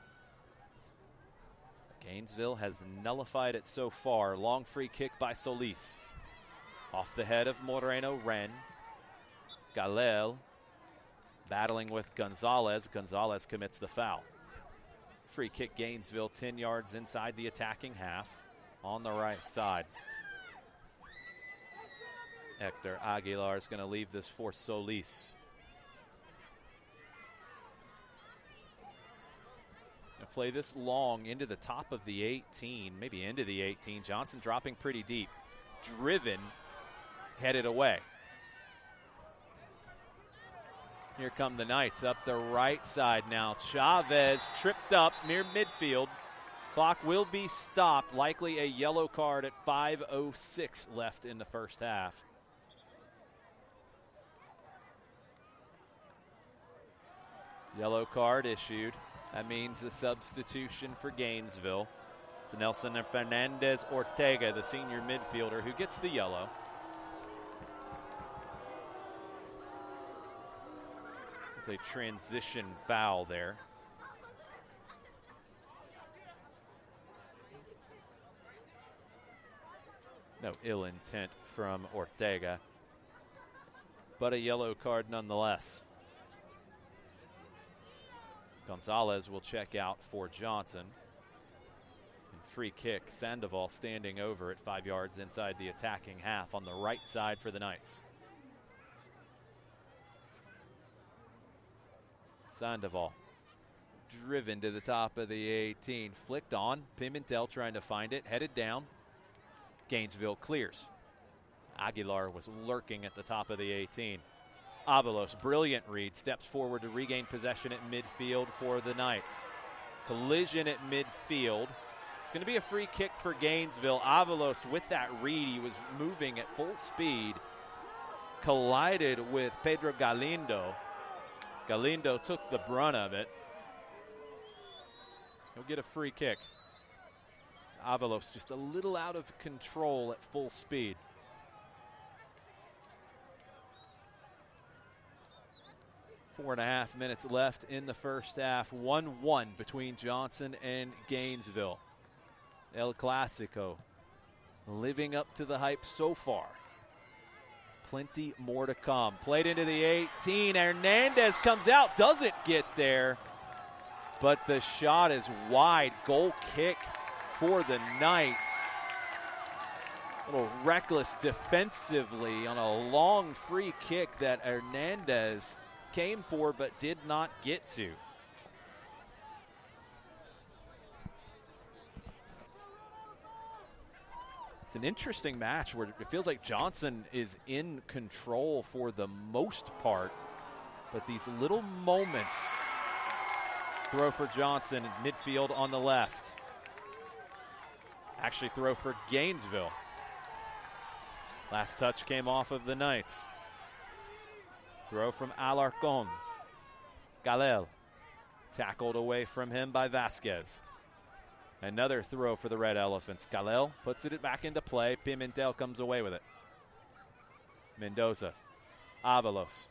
Speaker 1: Gainesville has nullified it so far. Long free kick by Solis. Off the head of Moreno Ren. Galel battling with Gonzalez. Gonzalez commits the foul. Free kick Gainesville 10 yards inside the attacking half on the right side. Hector Aguilar is going to leave this for Solis. Gonna play this long into the top of the 18, maybe into the 18. Johnson dropping pretty deep. Driven, headed away. Here come the Knights up the right side now. Chavez tripped up near midfield. Clock will be stopped. Likely a yellow card at 5:06 left in the first half. Yellow card issued. That means a substitution for Gainesville. It's Nelson Fernandez Ortega, the senior midfielder, who gets the yellow. It's a transition foul there. No ill intent from Ortega, but a yellow card nonetheless. Gonzalez will check out for Johnson. And free kick, Sandoval standing over at 5 yards inside the attacking half on the right side for the Knights. Sandoval driven to the top of the 18, flicked on. Pimentel trying to find it, headed down. Gainesville clears. Aguilar was lurking at the top of the 18. Avalos, brilliant read, steps forward to regain possession at midfield for the Knights. Collision at midfield. It's going to be a free kick for Gainesville. Avalos with that read, he was moving at full speed. Collided with Pedro Galindo. Galindo took the brunt of it. He'll get a free kick. Avalos just a little out of control at full speed. Four and a half minutes left in the first half. 1-1 between Johnson and Gainesville. El Clasico living up to the hype so far. Plenty more to come. Played into the 18. Hernandez comes out, doesn't get there. But the shot is wide. Goal kick for the Knights. A little reckless defensively on a long free kick that Hernandez came for but did not get to. It's an interesting match where it feels like Johnson is in control for the most part, but these little moments. Throw for Johnson, midfield on the left. Actually throw for Gainesville. Last touch came off of the Knights. Throw from Alarcon. Galel tackled away from him by Vasquez. Another throw for the Red Elephants. Galel puts it back into play. Pimentel comes away with it. Mendoza. Avalos.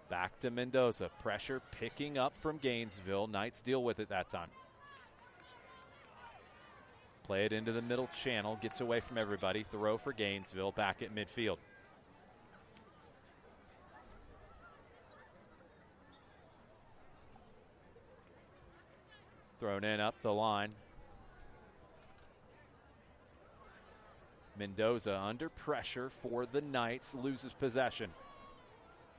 Speaker 1: Back to Mendoza. Pressure picking up from Gainesville. Knights deal with it that time. Play it into the middle channel. Gets away from everybody. Throw for Gainesville. Back at midfield. Thrown in up the line. Mendoza under pressure for the Knights. Loses possession.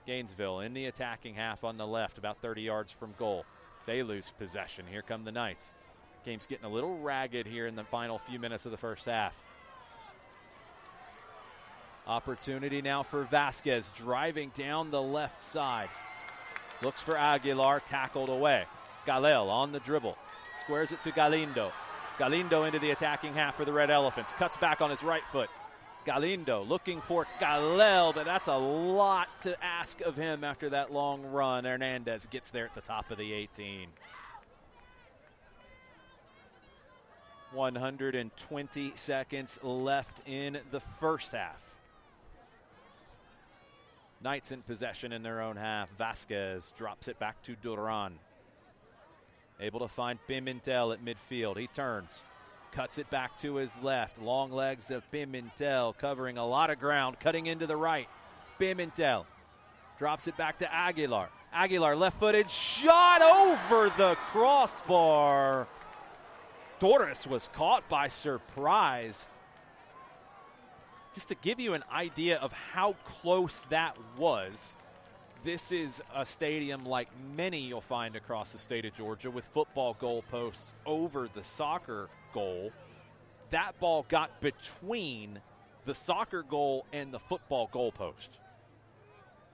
Speaker 1: Gainesville in the attacking half on the left, about 30 yards from goal. They lose possession. Here come the Knights. Game's getting a little ragged here in the final few minutes of the first half. Opportunity now for Vasquez, driving down the left side. Looks for Aguilar, tackled away. Galel on the dribble. Squares it to Galindo. Galindo into the attacking half for the Red Elephants. Cuts back on his right foot. Galindo looking for Galel, but that's a lot to ask of him after that long run. Hernandez gets there at the top of the 18. 120 seconds left in the first half. Knights in possession in their own half. Vasquez drops it back to Duran. Able to find Pimentel at midfield. He turns. Cuts it back to his left. Long legs of Pimentel covering a lot of ground. Cutting into the right. Pimentel drops it back to Aguilar. Aguilar left-footed. Shot over the crossbar. Torres was caught by surprise. Just to give you an idea of how close that was, this is a stadium like many you'll find across the state of Georgia with football goalposts over the soccer goal. That ball got between the soccer goal and the football goalpost.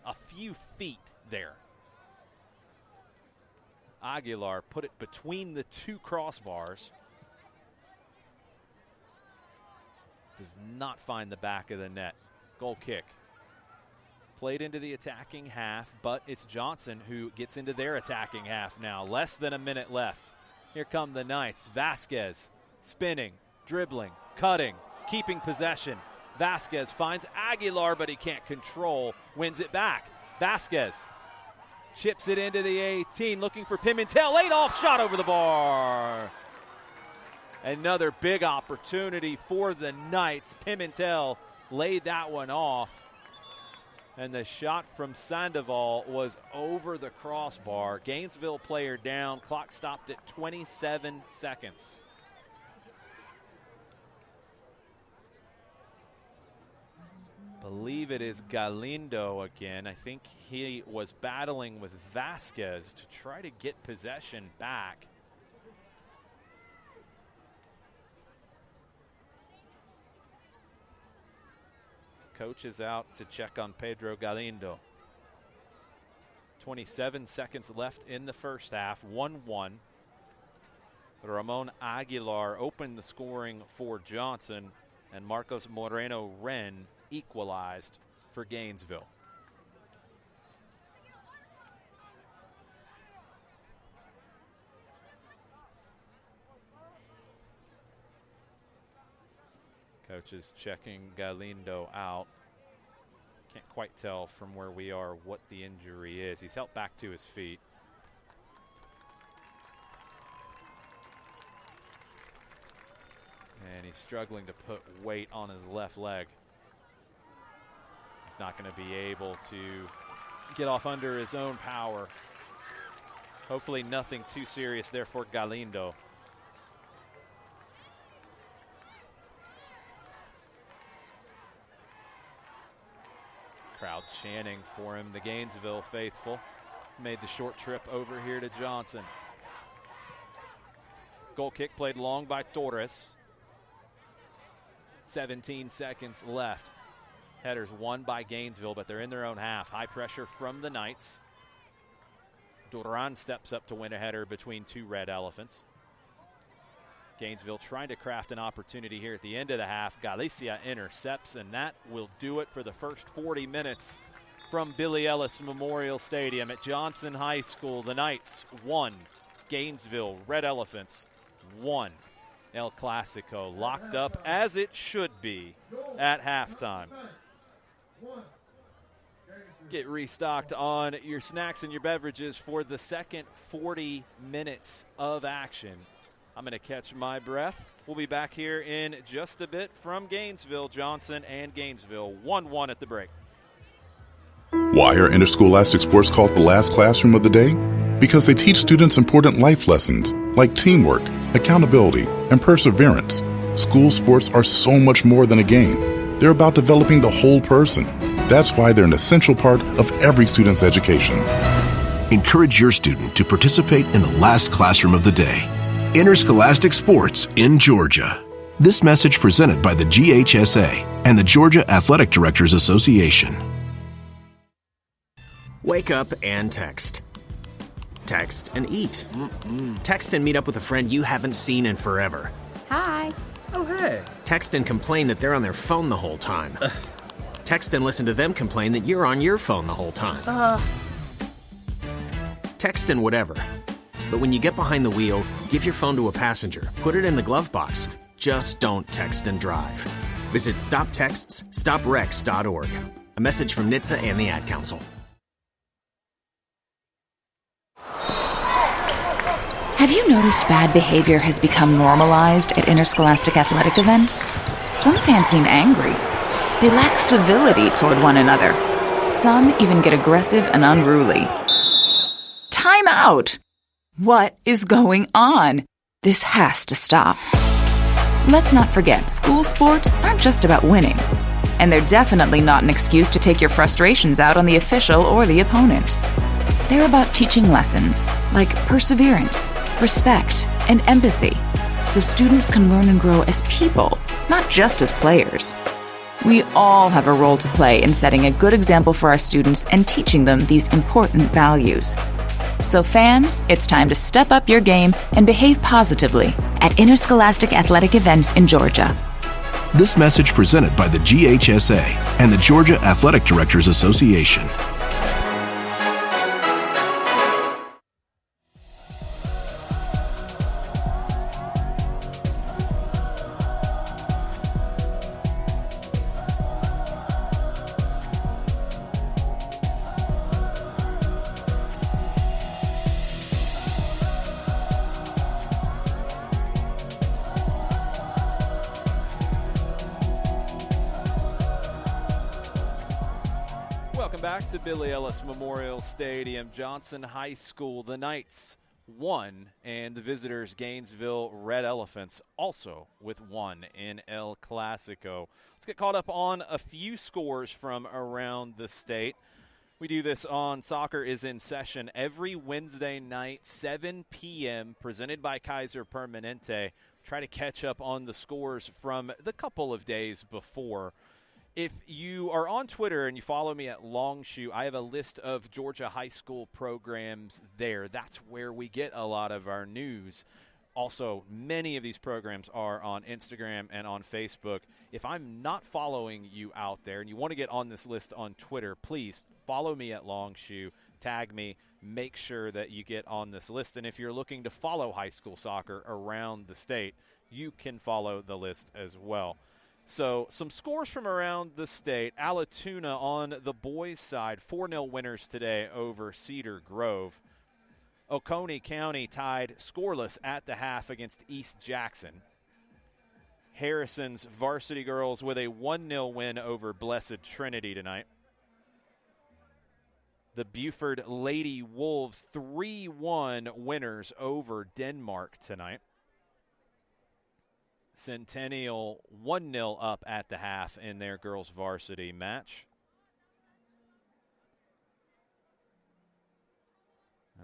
Speaker 1: A few feet there. Aguilar put it between the two crossbars. Does not find the back of the net. Goal kick. Played into the attacking half, but it's Johnson who gets into their attacking half now. Less than a minute left. Here come the Knights. Vasquez spinning, dribbling, cutting, keeping possession. Vasquez finds Aguilar, but he can't control. Wins it back. Vasquez chips it into the 18, looking for Pimentel. Laid off shot over the bar. Another big opportunity for the Knights. Pimentel laid that one off. And the shot from Sandoval was over the crossbar. Gainesville player down. Clock stopped at 27 seconds. Believe it is Galindo again. I think he was battling with Vasquez to try to get possession back. Coach is out to check on Pedro Galindo. 27 seconds left in the first half, 1-1. Ramon Aguilar opened the scoring for Johnson, and Marcos Moreno-Ren equalized for Gainesville. Coach is checking Galindo out. Can't quite tell from where we are what the injury is. He's helped back to his feet. And he's struggling to put weight on his left leg. He's not going to be able to get off under his own power. Hopefully nothing too serious there for Galindo. Crowd chanting for him. The Gainesville faithful made the short trip over here to Johnson. Goal kick played long by Torres. 17 seconds left. Headers won by Gainesville, but they're in their own half. High pressure from the Knights. Duran steps up to win a header between two Red Elephants. Gainesville trying to craft an opportunity here at the end of the half. Galicia intercepts, and that will do it for the first 40 minutes from Billy Ellis Memorial Stadium at Johnson High School. The Knights 1, Gainesville Red Elephants 1. El Clasico locked up as it should be at halftime. Get restocked on your snacks and your beverages for the second 40 minutes of action. I'm going to catch my breath. We'll be back here in just a bit from Gainesville. Johnson and Gainesville 1-1 at the break.
Speaker 13: Why are interscholastic sports called the last classroom of the day? Because they teach students important life lessons like teamwork, accountability, and perseverance. School sports are so much more than a game. They're about developing the whole person. That's why they're an essential part of every student's education.
Speaker 5: Encourage your student to participate in the last classroom of the day. Interscholastic Sports in Georgia. This message presented by the GHSA and the Georgia Athletic Directors Association.
Speaker 14: Wake up and text. Text and eat. Text and meet up with a friend you haven't seen in forever.
Speaker 9: Hi.
Speaker 14: Oh, hey. Text and complain that they're on their phone the whole time. Text and listen to them complain that you're on your phone the whole time. Text and whatever. But when you get behind the wheel, give your phone to a passenger. Put it in the glove box. Just don't text and drive. Visit StopTextsStopWrecks.org. A message from NHTSA and the Ad Council.
Speaker 4: Have you noticed bad behavior has become normalized at interscholastic athletic events? Some fans seem angry. They lack civility toward one another. Some even get aggressive and unruly. Time out! What is going on? This has to stop. Let's not forget, school sports aren't just about winning. And they're definitely not an excuse to take your frustrations out on the official or the opponent. They're about teaching lessons like perseverance, respect, and empathy, so students can learn and grow as people, not just as players. We all have a role to play in setting a good example for our students and teaching them these important values. So fans, it's time to step up your game and behave positively at interscholastic athletic events in Georgia.
Speaker 5: This message presented by the GHSA and the Georgia Athletic Directors Association.
Speaker 1: back to Billy Ellis Memorial Stadium. Johnson High School, the Knights 1, and the visitors Gainesville Red Elephants also with 1 in El Clasico. Let's get caught up on a few scores from around the state. We do this on Soccer is in Session every Wednesday night, 7 p.m., presented by Kaiser Permanente. Try to catch up on the scores from the couple of days before. If you are on Twitter and you follow me at Longshore, I have a list of Georgia high school programs there. That's where we get a lot of our news. Also, many of these programs are on Instagram and on Facebook. If I'm not following you out there and you want to get on this list on Twitter, please follow me at Longshore, tag me, make sure that you get on this list. And if you're looking to follow high school soccer around the state, you can follow the list as well. So some scores from around the state. Allatoona on the boys' side, 4-0 winners today over Cedar Grove. Oconee County tied scoreless at the half against East Jackson. Harrison's varsity girls with a 1-0 win over Blessed Trinity tonight. The Buford Lady Wolves 3-1 winners over Denmark tonight. Centennial 1-0 up at the half in their girls varsity match.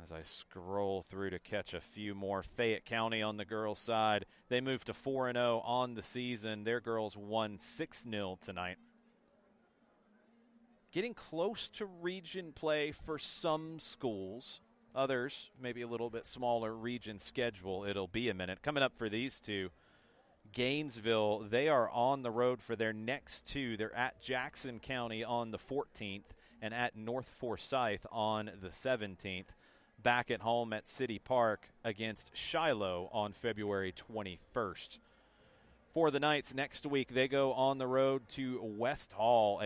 Speaker 1: As I scroll through to catch a few more, Fayette County on the girls' side, they moved to 4-0 on the season. Their girls won 6-0 tonight. Getting close to region play for some schools. Others, maybe a little bit smaller region schedule. It'll be a minute. Coming up for these two, Gainesville, they are on the road for their next two. They're at Jackson County on the 14th and at North Forsyth on the 17th. Back at home at City Park against Shiloh on February 21st. For the Knights, next week they go on the road to West Hall,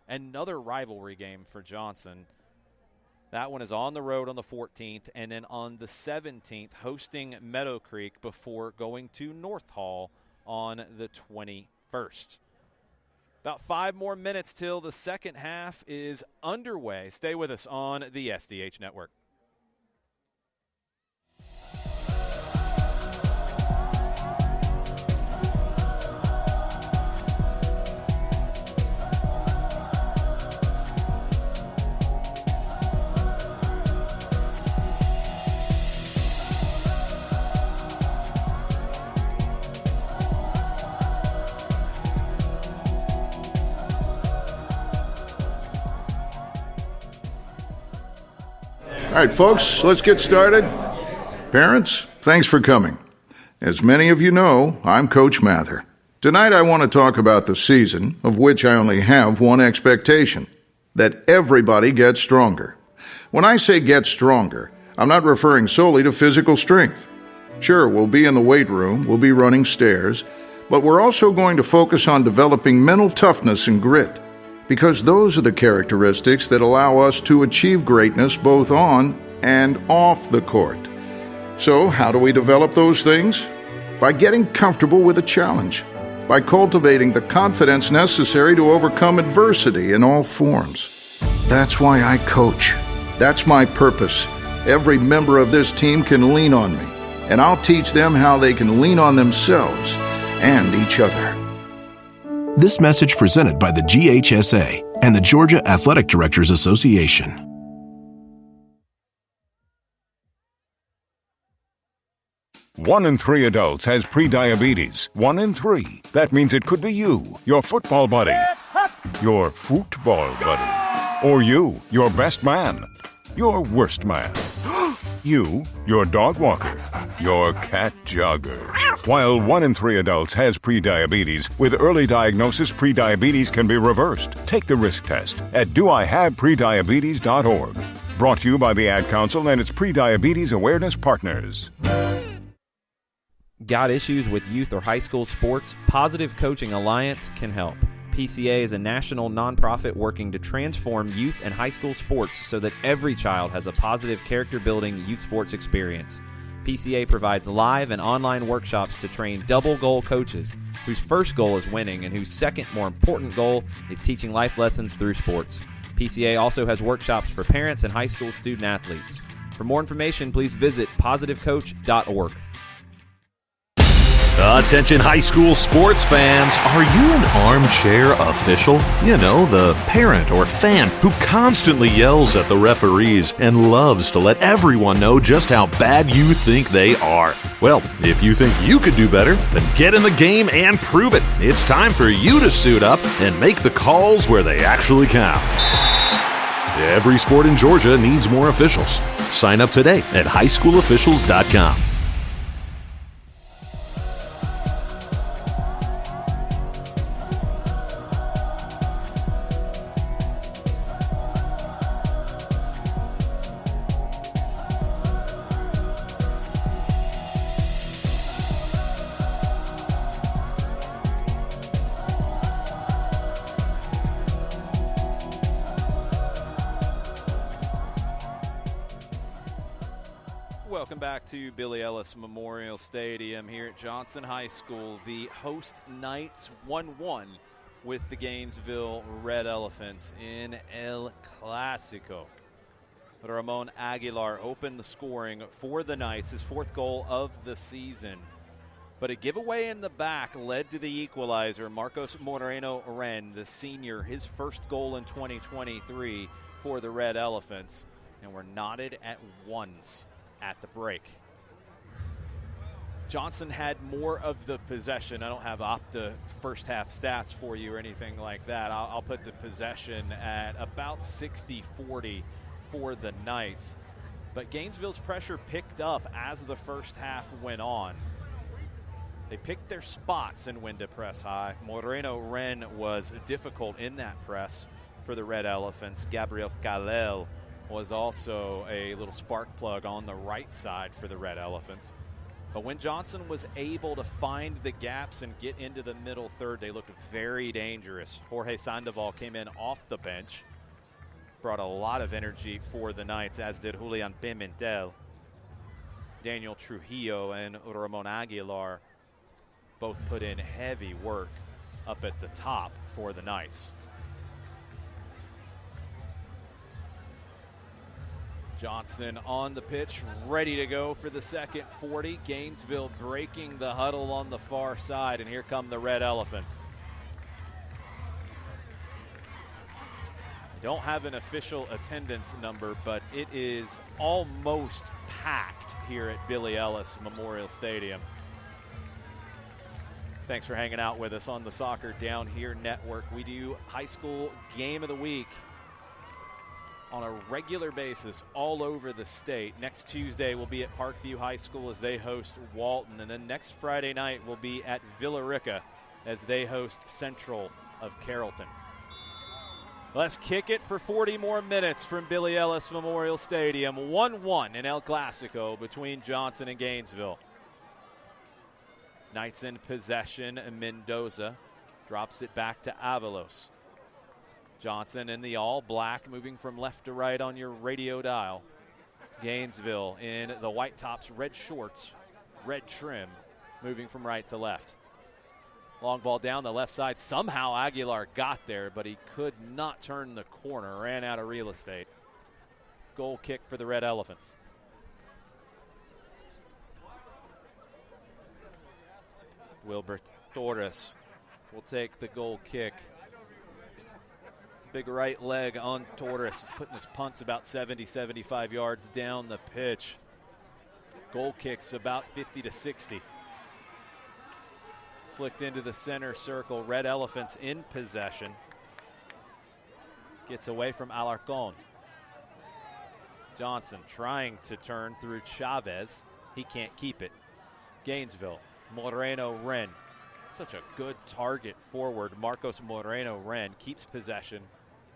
Speaker 1: another rivalry game for Johnson. That one is on the road on the 14th, and then on the 17th, hosting Meadow Creek before going to North Hall on the 21st. About 5 more minutes till the second half is underway. Stay with us on the SDH Network.
Speaker 15: All right, folks, let's get started. Parents, thanks for coming. As many of you know, I'm Coach Mather. Tonight I want to talk about the season, of which I only have one expectation, that everybody gets stronger. When I say get stronger, I'm not referring solely to physical strength. Sure, we'll be in the weight room, we'll be running stairs, but we're also going to focus on developing mental toughness and grit. Because those are the characteristics that allow us to achieve greatness both on and off the court. So, how do we develop those things? By getting comfortable with a challenge, by cultivating the confidence necessary to overcome adversity in all forms. That's why I coach. That's my purpose. Every member of this team can lean on me, and I'll teach them how they can lean on themselves and each other.
Speaker 5: This message presented by the GHSA and the Georgia Athletic Directors Association.
Speaker 16: One in 3 adults has prediabetes. 1 in 3. That means it could be you, your football buddy, your football buddy, or you, your best man, your worst man, you, your dog walker, your cat jogger. While 1 in 3 adults has prediabetes, with early diagnosis, prediabetes can be reversed. Take the risk test at doihaveprediabetes.org. Brought to you by the Ad Council and its Prediabetes Awareness Partners.
Speaker 3: Got issues with youth or high school sports? Positive Coaching Alliance can help. PCA is a national nonprofit working to transform youth and high school sports so that every child has a positive character-building youth sports experience. PCA provides live and online workshops to train double-goal coaches whose first goal is winning and whose second, more important goal is teaching life lessons through sports. PCA also has workshops for parents and high school student athletes. For more information, please visit positivecoach.org.
Speaker 2: Attention high school sports fans, are you an armchair official? You know, the parent or fan who constantly yells at the referees and loves to let everyone know just how bad you think they are. Well, if you think you could do better, then get in the game and prove it. It's time for you to suit up and make the calls where they actually count. Every sport in Georgia needs more officials. Sign up today at highschoolofficials.com.
Speaker 1: Welcome back to Billy Ellis Memorial Stadium here at Johnson High School. The host Knights 1-1 with the Gainesville Red Elephants in El Clásico. Ramon Aguilar opened the scoring for the Knights, his fourth goal of the season. But a giveaway in the back led to the equalizer. Marcos Moreno-Ren, the senior, his first goal in 2023 for the Red Elephants. And we're knotted at ones at the break. Johnson had more of the possession. I don't have Opta first half stats for you or anything like that. I'll put the possession at about 60-40 for the Knights. But Gainesville's pressure picked up as the first half went on. They picked their spots and when to press high. Moreno-Ren was difficult in that press for the Red Elephants. Gabriel Calel was also a little spark plug on the right side for the Red Elephants. But when Johnson was able to find the gaps and get into the middle third, they looked very dangerous. Jorge Sandoval came in off the bench, brought a lot of energy for the Knights, as did Julian Pimentel. Daniel Trujillo and Ramon Aguilar both put in heavy work up at the top for the Knights. Johnson on the pitch, ready to go for the second 40. Gainesville breaking the huddle on the far side, and here come the Red Elephants. Don't have an official attendance number, but it is almost packed here at Billy Ellis Memorial Stadium. Thanks for hanging out with us on the Soccer Down Here Network. We do high school game of the week on a regular basis all over the state. Next Tuesday we'll be at Parkview High School as they host Walton, and then next Friday night we'll be at Villa Rica as they host Central of Carrollton. Let's kick it for 40 more minutes from Billy Ellis Memorial Stadium. 1-1 in El Clásico between Johnson and Gainesville. Knights in possession. Mendoza drops it back to Avalos. Johnson in the all-black, moving from left to right on your radio dial. Gainesville in the white tops, red shorts, red trim, moving from right to left. Long ball down the left side. Somehow Aguilar got there, but he could not turn the corner, ran out of real estate. Goal kick for the Red Elephants. Wilbert Torres will take the goal kick. Big right leg on Torres. He's putting his punts about 70, 75 yards down the pitch. Goal kicks about 50 to 60. Flicked into the center circle. Red Elephants in possession. Gets away from Alarcon. Johnson trying to turn through Chavez. He can't keep it. Gainesville. Moreno-Ren. Such a good target forward. Marcos Moreno-Ren keeps possession.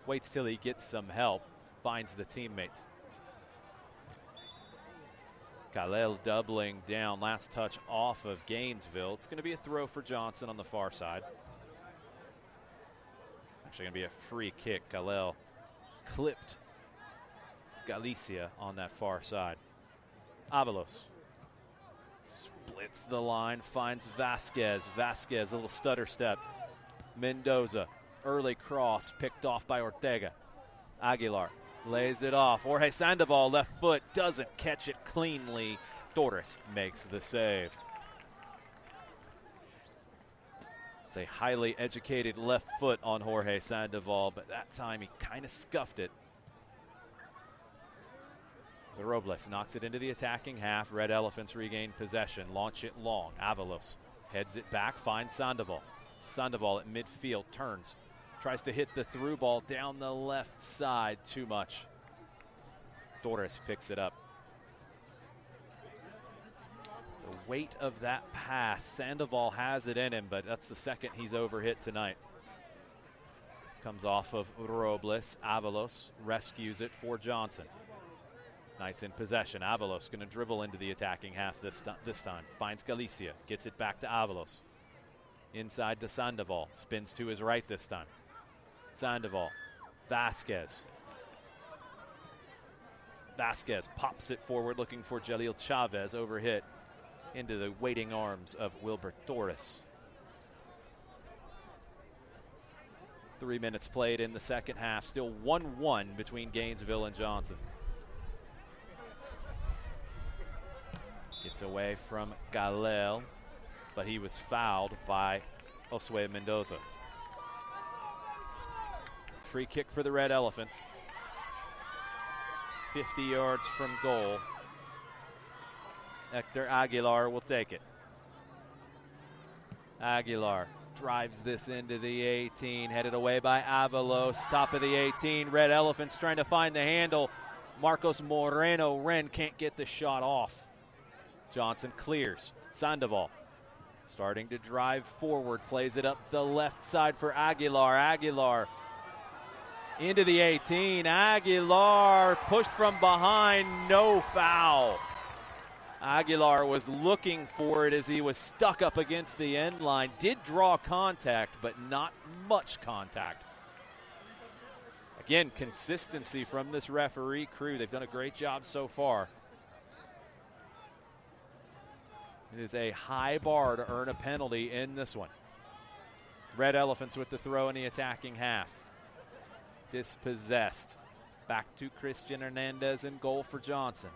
Speaker 1: Waits till he gets some help. Finds the teammates. Kalel doubling down. Last touch off of Gainesville. It's going to be a throw for Johnson on the far side. Actually going to be a free kick. Kalel clipped Galicia on that far side. Avalos splits the line, finds Vasquez. Vasquez, a little stutter step. Mendoza, early cross, picked off by Ortega. Aguilar lays it off. Jorge Sandoval, left foot, doesn't catch it cleanly. Torres makes the save. It's a highly educated left foot on Jorge Sandoval, but that time he kind of scuffed it. Robles knocks it into the attacking half. Red Elephants regain possession. Launch it long. Avalos heads it back, finds Sandoval. Sandoval at midfield, turns. Tries to hit the through ball down the left side. Too much. Torres picks it up. The weight of that pass. Sandoval has it in him, but that's the second he's overhit tonight. Comes off of Robles. Avalos rescues it for Johnson. Knights in possession. Avalos going to dribble into the attacking half this time. Finds Galicia. Gets it back to Avalos. Inside to Sandoval. Spins to his right this time. Sandoval. Vasquez. Vasquez pops it forward looking for Jalil Chavez. Overhit into the waiting arms of Wilbert Torres. 3 minutes played in the second half. Still 1-1 between Gainesville and Johnson. Gets away from Galel, but he was fouled by Josue Mendoza. Free kick for the Red Elephants. 50 yards from goal. Hector Aguilar will take it. Aguilar drives this into the 18, headed away by Avalos. Top of the 18, Red Elephants trying to find the handle. Marcos Moreno-Ren can't get the shot off. Johnson clears. Sandoval starting to drive forward, plays it up the left side for Aguilar. Aguilar into the 18. Aguilar pushed from behind, no foul. Aguilar was looking for it as he was stuck up against the end line. Did draw contact, but not much contact. Again, consistency from this referee crew. They've done a great job so far. It is a high bar to earn a penalty in this one. Red Elephants with the throw in the attacking half. Dispossessed. Back to Christian Hernandez in goal for Johnson.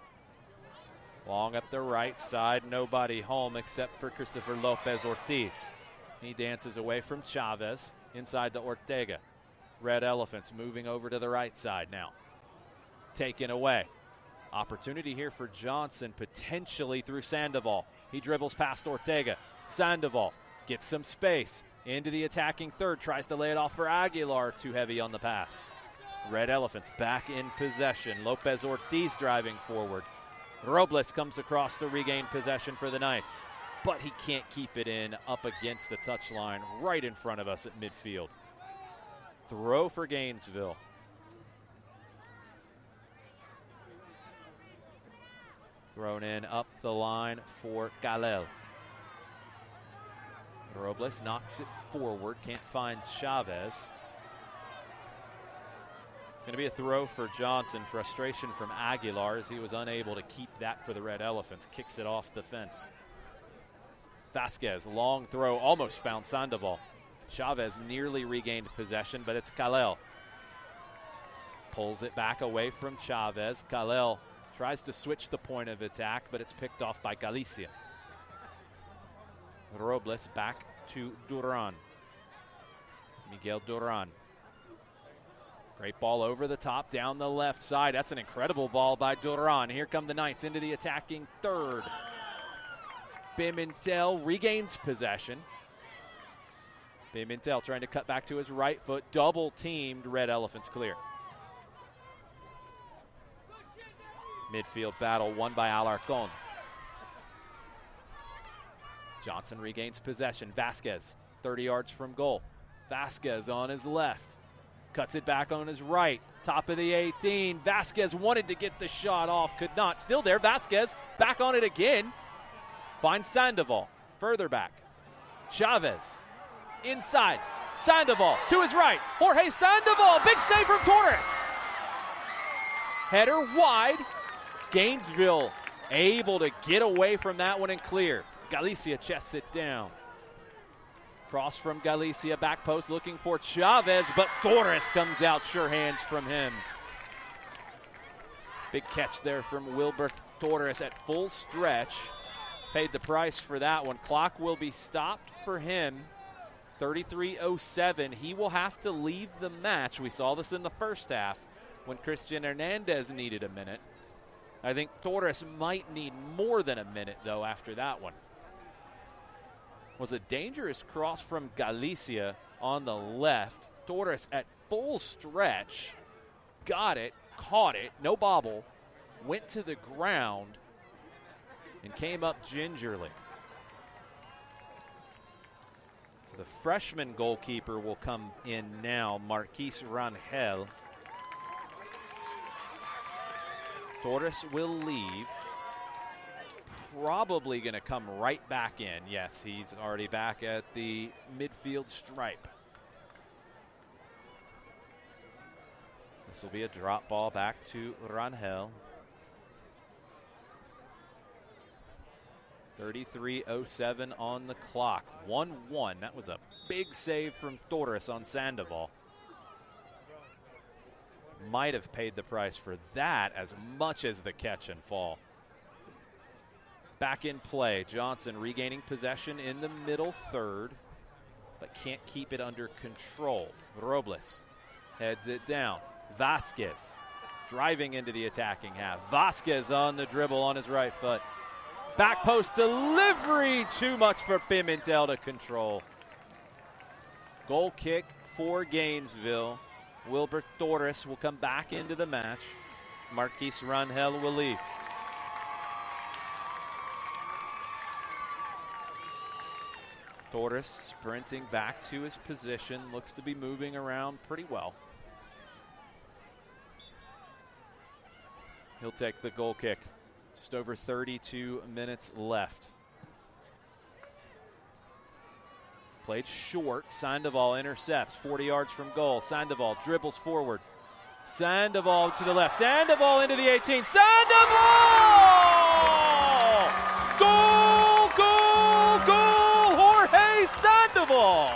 Speaker 1: Long up the right side, nobody home except for Christopher Lopez Ortiz. He dances away from Chavez inside to Ortega. Red Elephants moving over to the right side now. Taken away. Opportunity here for Johnson, potentially through Sandoval. He dribbles past Ortega. Sandoval gets some space into the attacking third. Tries to lay it off for Aguilar. Too heavy on the pass. Red Elephants back in possession. Lopez Ortiz driving forward. Robles comes across to regain possession for the Knights, but he can't keep it in up against the touchline right in front of us at midfield. Throw for Gainesville. Thrown in up the line for Galel. Robles knocks it forward, can't find Chavez. Going to be a throw for Johnson. Frustration from Aguilar as he was unable to keep that for the Red Elephants. Kicks it off the fence. Vasquez, long throw, almost found Sandoval. Chavez nearly regained possession, but it's Galel. Pulls it back away from Chavez. Galel tries to switch the point of attack, but it's picked off by Galicia. Robles back to Duran. Miguel Duran. Great ball over the top, down the left side. That's an incredible ball by Duran. Here come the Knights into the attacking third. Pimentel regains possession. Pimentel trying to cut back to his right foot. Double teamed, Red Elephants clear. Midfield battle won by Alarcon. Johnson regains possession. Vasquez, 30 yards from goal. Vasquez on his left. Cuts it back on his right. Top of the 18. Vasquez wanted to get the shot off. Could not. Still there. Vasquez back on it again. Finds Sandoval. Further back. Chavez. Inside. Sandoval to his right. Jorge Sandoval. Big save from Torres. Header wide. Gainesville able to get away from that one and clear. Galicia chests it down. Cross from Galicia, back post looking for Chavez, but Torres comes out, sure hands from him. Big catch there from Wilbert Torres at full stretch. Paid the price for that one. Clock will be stopped for him. 33:07. He will have to leave the match. We saw this in the first half when Christian Hernandez needed a minute. I think Torres might need more than a minute, though, after that one. Was a dangerous cross from Galicia on the left. Torres at full stretch. Got it, caught it, no bobble. Went to the ground and came up gingerly. So the freshman goalkeeper will come in now, Marquis Rangel. Torres will leave. Probably going to come right back in. Yes, he's already back at the midfield stripe. This will be a drop ball back to Rangel. 33:07 on the clock. 1-1. That was a big save from Torres on Sandoval. Might have paid the price for that as much as the catch and fall. Back in play. Johnson regaining possession in the middle third, but can't keep it under control. Robles heads it down. Vasquez driving into the attacking half. Vasquez on the dribble on his right foot. Back post delivery. Too much for Pimentel to control. Goal kick for Gainesville. Wilbert Torres will come back into the match. Marquis Rangel will leave. Torres sprinting back to his position. Looks to be moving around pretty well. He'll take the goal kick. Just over 32 minutes left. Played short. Sandoval intercepts 40 yards from goal. Sandoval dribbles forward. Sandoval to the left. Sandoval into the 18. Sandoval! Goal! Goal! Goal! Jorge Sandoval!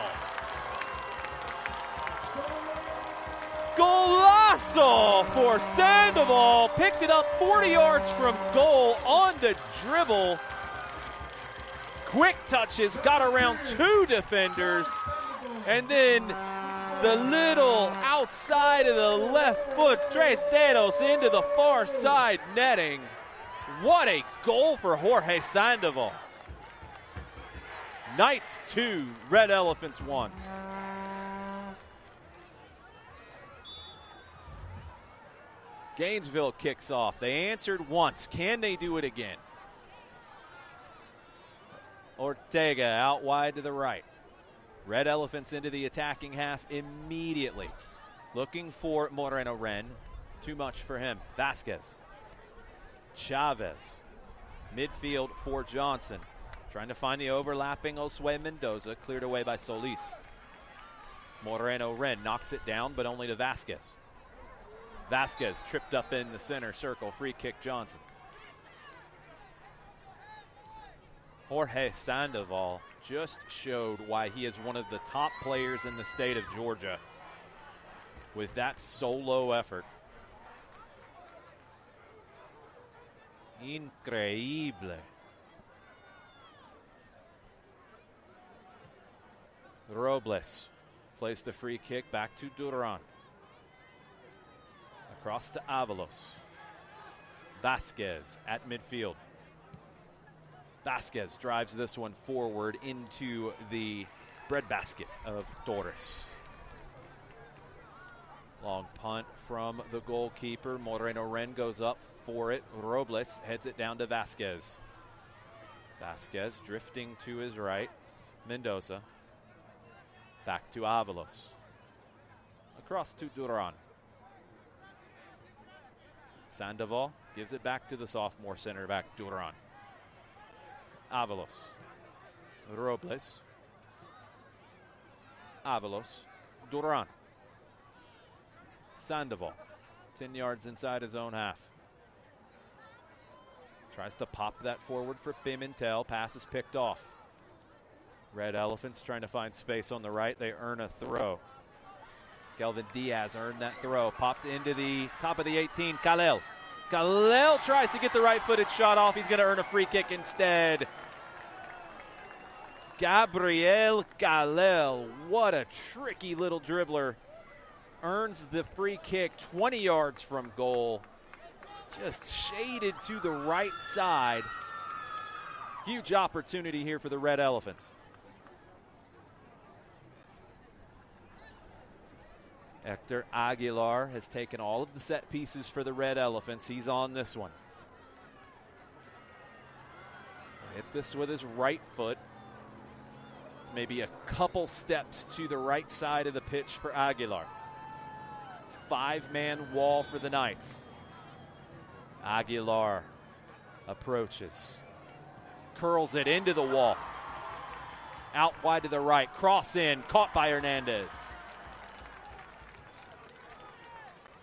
Speaker 1: Golazo for Sandoval. Picked it up 40 yards from goal on the dribble. Quick touches, got around two defenders, and then the little outside of the left foot, Tres Dedos into the far side netting. What a goal for Jorge Sandoval. Knights 2, Red Elephants 1. Gainesville kicks off. They answered once. Can they do it again? Ortega out wide to the right. Red Elephants into the attacking half immediately. Looking for Moreno Ren. Too much for him. Vasquez. Chavez. Midfield for Johnson. Trying to find the overlapping Osue Mendoza. Cleared away by Solis. Moreno Ren knocks it down, but only to Vasquez. Vasquez tripped up in the center circle. Free kick Johnson. Jorge Sandoval just showed why he is one of the top players in the state of Georgia with that solo effort. Increíble. Robles plays the free kick back to Duran. Across to Avalos. Vasquez at midfield. Vasquez drives this one forward into the breadbasket of Torres. Long punt from the goalkeeper. Moreno Ren goes up for it. Robles heads it down to Vasquez. Vasquez drifting to his right. Mendoza. Back to Avalos. Across to Duran. Sandoval gives it back to the sophomore center back, Duran. Avalos. Robles. Avalos. Duran. Sandoval. 10 yards inside his own half. Tries to pop that forward for Pimentel. Pass is picked off. Red Elephants trying to find space on the right. They earn a throw. Kelvin Diaz earned that throw. Popped into the top of the 18. Kalel tries to get the right-footed shot off. He's going to earn a free kick instead. Gabriel Kalel, what a tricky little dribbler. Earns the free kick 20 yards from goal. Just shaded to the right side. Huge opportunity here for the Red Elephants. Hector Aguilar has taken all of the set pieces for the Red Elephants. He's on this one. Hit this with his right foot. It's maybe a couple steps to the right side of the pitch for Aguilar. 5-man wall for the Knights. Aguilar approaches. Curls it into the wall. Out wide to the right. Cross in. Caught by Hernandez.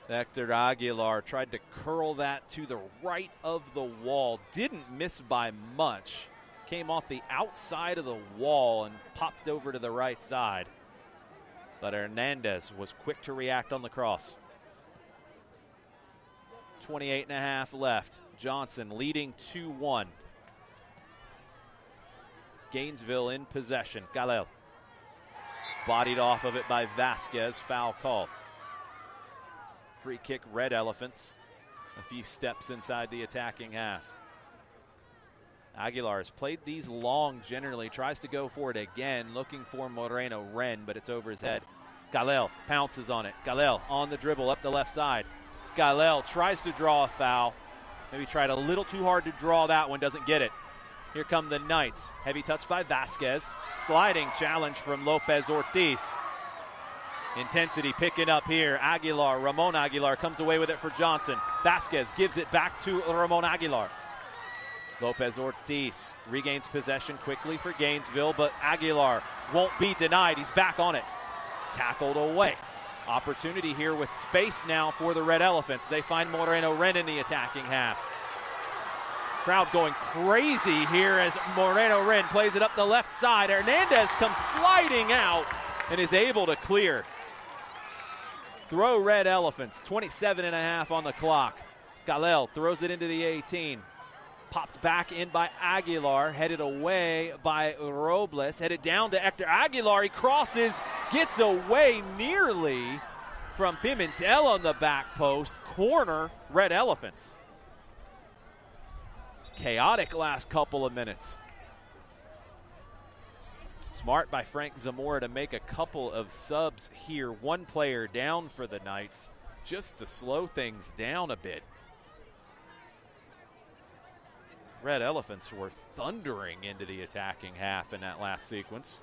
Speaker 1: Hector Aguilar tried to curl that to the right of the wall. Didn't miss by much. Came off the outside of the wall and popped over to the right side. But Hernandez was quick to react on the cross. 28.5 left. Johnson leading 2-1. Gainesville in possession. Galel. Bodied off of it by Vasquez. Foul call. Free kick, Red Elephants. A few steps inside the attacking half. Aguilar has played these long generally. Tries to go for it again. Looking for Moreno Ren, but it's over his head. Galel pounces on it. Galel on the dribble up the left side. Galel tries to draw a foul. Maybe tried a little too hard to draw that one. Doesn't get it. Here come the Knights. Heavy touch by Vasquez. Sliding challenge from Lopez Ortiz. Intensity picking up here. Ramon Aguilar comes away with it for Johnson. Vasquez gives it back to Ramon Aguilar. Lopez Ortiz regains possession quickly for Gainesville, but Aguilar won't be denied. He's back on it. Tackled away. Opportunity here with space now for the Red Elephants. They find Moreno Ren in the attacking half. Crowd going crazy here as Moreno Ren plays it up the left side. Hernandez comes sliding out and is able to clear. Throw Red Elephants, 27.5 on the clock. Galel throws it into the 18. Popped back in by Aguilar, headed away by Robles, headed down to Hector Aguilar. He crosses, gets away nearly from Pimentel on the back post. Corner, Red Elephants. Chaotic last couple of minutes. Smart by Frank Zamora to make a couple of subs here. One player down for the Knights just to slow things down a bit. Red Elephants were thundering into the attacking half in that last sequence.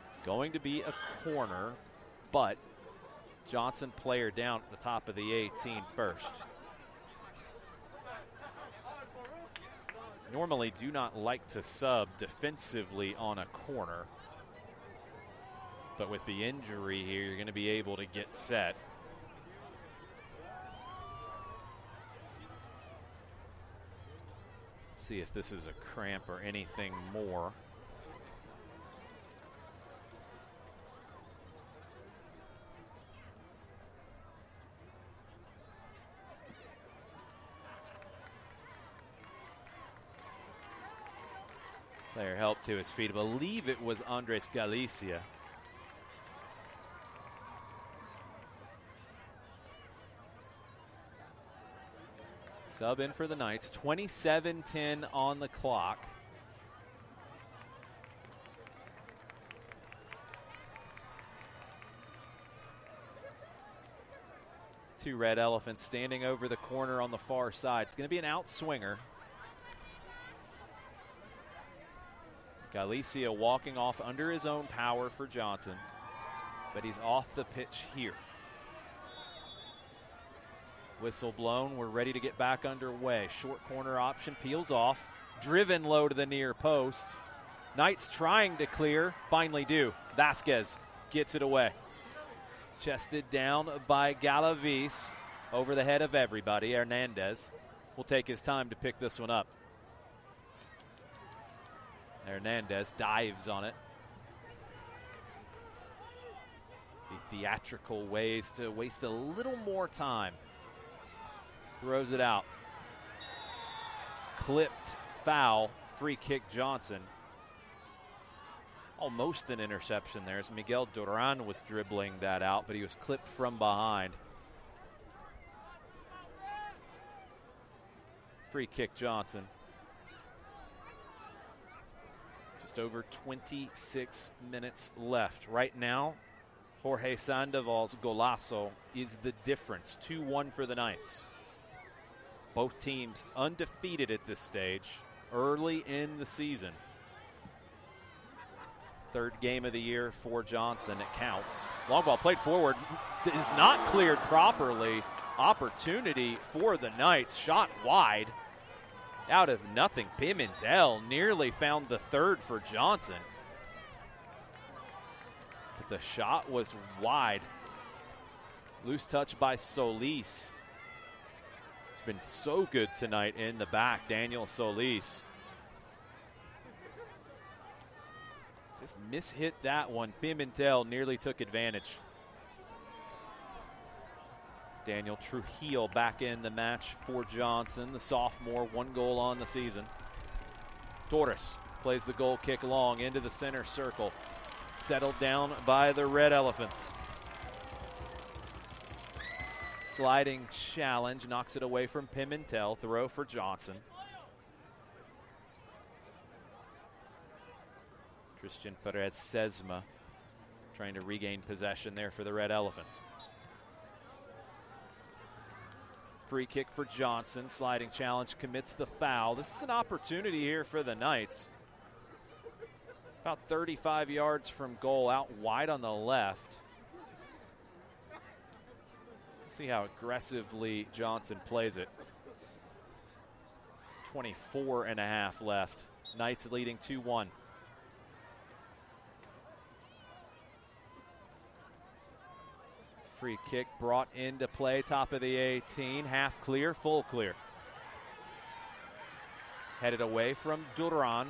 Speaker 1: It's going to be a corner, but Johnson player down at the top of the 18 first. Normally do not like to sub defensively on a corner, but with the injury here, you're going to be able to get set. See if this is a cramp or anything more. Player helped to his feet. I believe it was Andres Galicia. Sub in for the Knights. 27-10 on the clock. Two Red Elephants standing over the corner on the far side. It's going to be an outswinger. Galicia walking off under his own power for Johnson, but he's off the pitch here. Whistle blown, we're ready to get back underway. Short corner option, peels off, driven low to the near post. Knights trying to clear, finally do. Vasquez gets it away. Chested down by Galavis, over the head of everybody. Hernandez will take his time to pick this one up. Hernandez dives on it. The theatrical ways to waste a little more time. Throws it out. Clipped, foul, free kick Johnson. Almost an interception there as Miguel Duran was dribbling that out, but he was clipped from behind. Free kick Johnson. Just over 26 minutes left. Right now, Jorge Sandoval's golazo is the difference. 2-1 for the Knights. Both teams undefeated at this stage early in the season. Third game of the year for Johnson. It counts. Long ball played forward. Is not cleared properly. Opportunity for the Knights. Shot wide. Out of nothing. Pimentel nearly found the third for Johnson. But the shot was wide. Loose touch by Solis. He's been so good tonight in the back. Daniel Solis. Just mishit that one. Pimentel nearly took advantage. Daniel Trujillo back in the match for Johnson, the sophomore, 1 goal on the season. Torres plays the goal kick long into the center circle. Settled down by the Red Elephants. Sliding challenge, knocks it away from Pimentel. Throw for Johnson. Christian Perez Sesma trying to regain possession there for the Red Elephants. Free kick for Johnson. Sliding challenge, commits the foul. This is an opportunity here for the Knights. About 35 yards from goal, out wide on the left. See how aggressively Johnson plays it. 24 and a half left. Knights leading 2-1. Free kick brought into play, top of the 18, half clear, full clear. Headed away from Duran,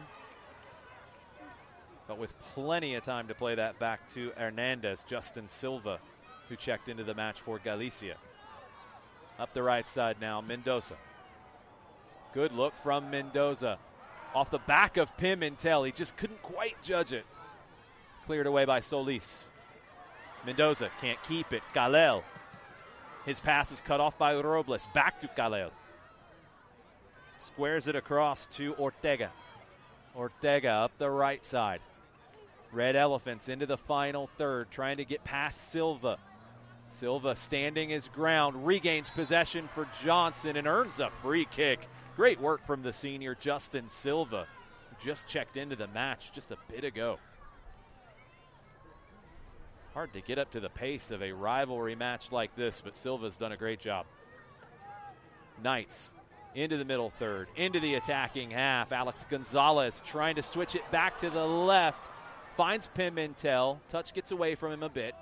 Speaker 1: but with plenty of time to play that back to Hernandez, Justin Silva, who checked into the match for Galicia. Up the right side now, Mendoza. Good look from Mendoza. Off the back of Pimentel, he just couldn't quite judge it. Cleared away by Solis. Mendoza can't keep it. Galel. His pass is cut off by Robles. Back to Galel. Squares it across to Ortega. Ortega up the right side. Red Elephants into the final third, trying to get past Silva. Silva standing his ground, regains possession for Johnson and earns a free kick. Great work from the senior Justin Silva, who just checked into the match just a bit ago. Hard to get up to the pace of a rivalry match like this, but Silva's done a great job. Knights into the middle third, into the attacking half. Alex Gonzalez trying to switch it back to the left. Finds Pimentel. Touch gets away from him a bit.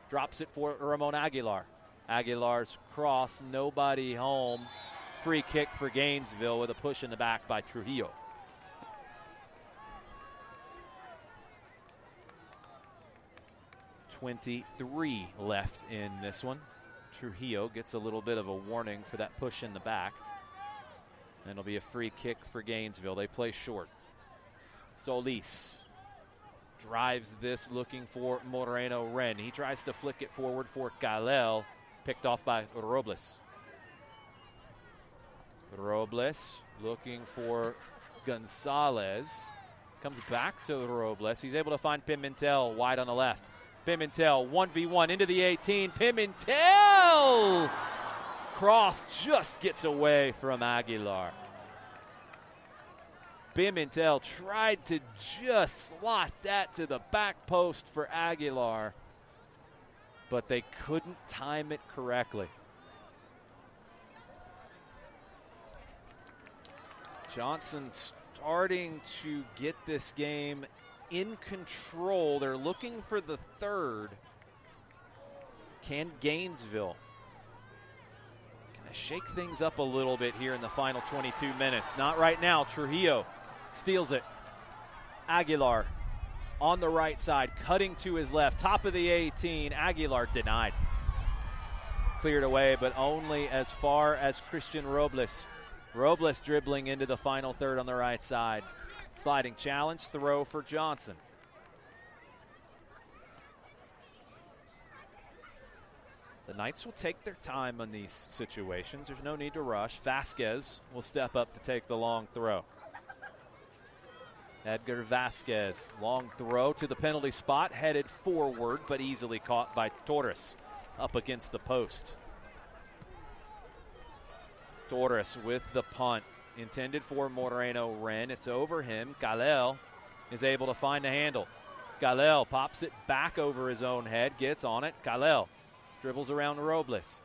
Speaker 1: Drops it for Ramon Aguilar. Aguilar's cross, nobody home. Free kick for Gainesville with a push in the back by Trujillo. .23 left in this one. Trujillo gets a little bit of a warning for that push in the back. And it'll be a free kick for Gainesville. They play short. Solis drives this looking for Moreno Ren. He tries to flick it forward for Galel. Picked off by Robles. Robles looking for Gonzalez. Comes back to Robles. He's able to find Pimentel wide on the left. Pimentel 1v1 into the 18. Pimentel! Cross just gets away from Aguilar. Pimentel tried to just slot that to the back post for Aguilar, but they couldn't time it correctly. Johnson starting to get this game in control. They're looking for the third. Can Gainesville kind of shake things up a little bit here in the final 22 minutes? Not right now. Trujillo steals it. Aguilar on the right side, cutting to his left, top of the 18. Aguilar denied. Cleared away, but only as far as Christian Robles. Robles dribbling into the final third on the right side. Sliding challenge, throw for Johnson. The Knights will take their time on these situations. There's no need to rush. Vasquez will step up to take the long throw. Edgar Vasquez, long throw to the penalty spot, headed forward, but easily caught by Torres up against the post. Torres with the punt, intended for Moreno Ren. It's over him. Galel is able to find a handle. Galel pops it back over his own head, gets on it. Galel dribbles around Robles,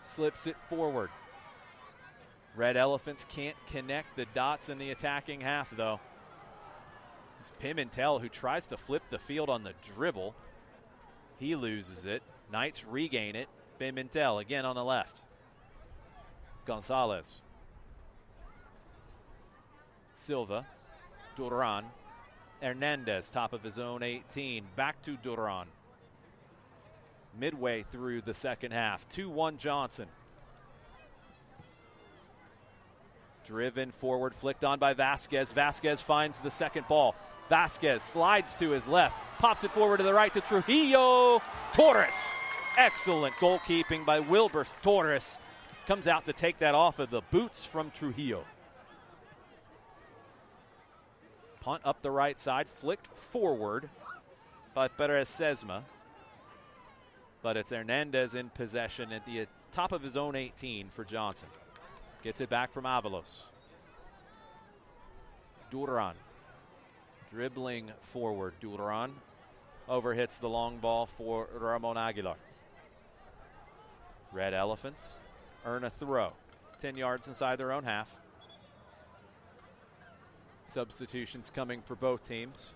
Speaker 1: slips it forward. Red Elephants can't connect the dots in the attacking half, though. It's Pimentel who tries to flip the field on the dribble. He loses it. Knights regain it. Pimentel again on the left. Gonzalez. Silva. Duran. Hernandez, top of his own 18. Back to Duran. Midway through the second half. 2-1 Johnson. Driven forward, flicked on by Vasquez. Vasquez finds the second ball. Vasquez slides to his left, pops it forward to the right to Trujillo. Torres. Excellent goalkeeping by Wilbur Torres. Comes out to take that off of the boots from Trujillo. Punt up the right side, flicked forward by Perez Sesma. But it's Hernandez in possession at the top of his own 18 for Johnson. Gets it back from Avalos. Duran. Dribbling forward. Duran overhits the long ball for Ramon Aguilar. Red Elephants earn a throw. 10 yards inside their own half. Substitutions coming for both teams.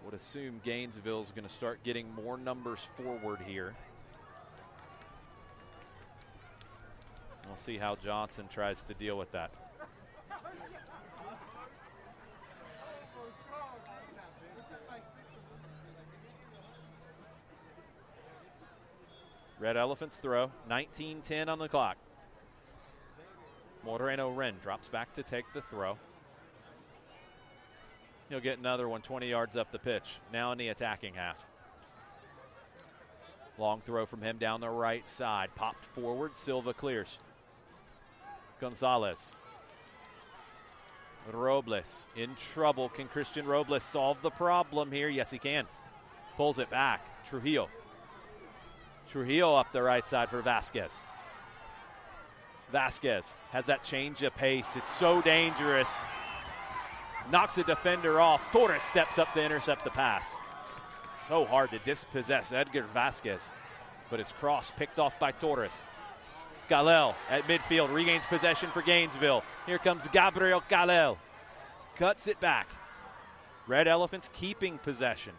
Speaker 1: Would assume Gainesville is going to start getting more numbers forward here. We'll see how Johnson tries to deal with that. Red Elephants throw, 19-10 on the clock. Moreno Ren drops back to take the throw. He'll get another one 20 yards up the pitch, now in the attacking half. Long throw from him down the right side, popped forward, Silva clears. Gonzalez. Robles in trouble. Can Christian Robles solve the problem here? Yes, he can. Pulls it back. Trujillo. Trujillo up the right side for Vasquez. Vasquez has that change of pace. It's so dangerous. Knocks a defender off. Torres steps up to intercept the pass. So hard to dispossess Edgar Vasquez, but his cross picked off by Torres. Galel at midfield regains possession for Gainesville. Here comes Gabriel Galel. Cuts it back. Red Elephants keeping possession.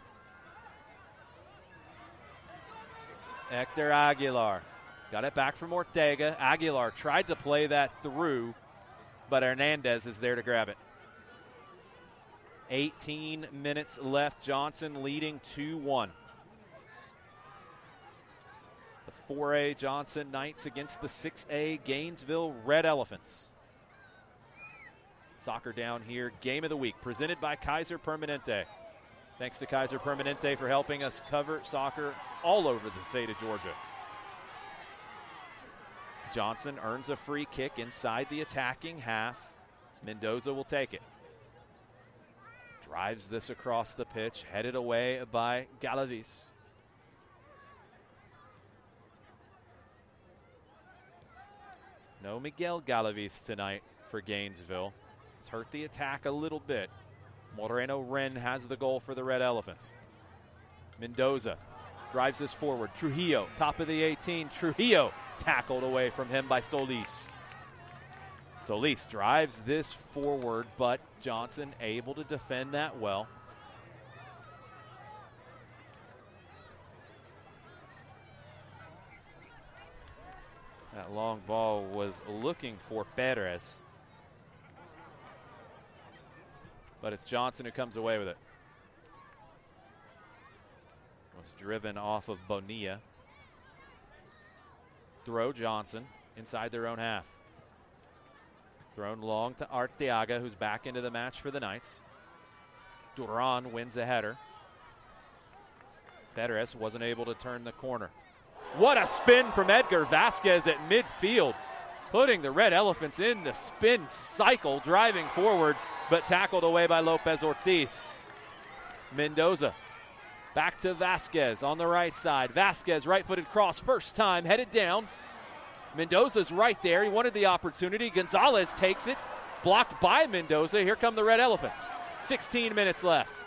Speaker 1: Hector Aguilar got it back from Ortega. Aguilar tried to play that through, but Hernandez is there to grab it. 18 minutes left. Johnson leading 2-1. The 4A Johnson Knights against the 6A Gainesville Red Elephants. Soccer Down here, game of the week, presented by Kaiser Permanente. Thanks to Kaiser Permanente for helping us cover soccer all over the state of Georgia. Johnson earns a free kick inside the attacking half. Mendoza will take it. Drives this across the pitch, headed away by Galavis. No Miguel Galavis tonight for Gainesville. It's hurt the attack a little bit. Moreno Ren has the goal for the Red Elephants. Mendoza drives this forward. Trujillo, top of the 18. Trujillo tackled away from him by Solis. Solis drives this forward, but Johnson able to defend that well. That long ball was looking for Perez. but it's Johnson who comes away with it. Was driven off of Bonilla. Throw Johnson inside their own half. Thrown long to Arteaga, who's back into the match for the Knights. Duran wins a header. Beteres wasn't able to turn the corner. What a spin from Edgar Vasquez at midfield, putting the Red Elephants in the spin cycle, driving forward, but tackled away by Lopez Ortiz. Mendoza back to Vasquez on the right side. Vasquez, right-footed cross, first time, headed down. Mendoza's right there. He wanted the opportunity. Gonzalez takes it, blocked by Mendoza. Here come the Red Elephants. 16 minutes left.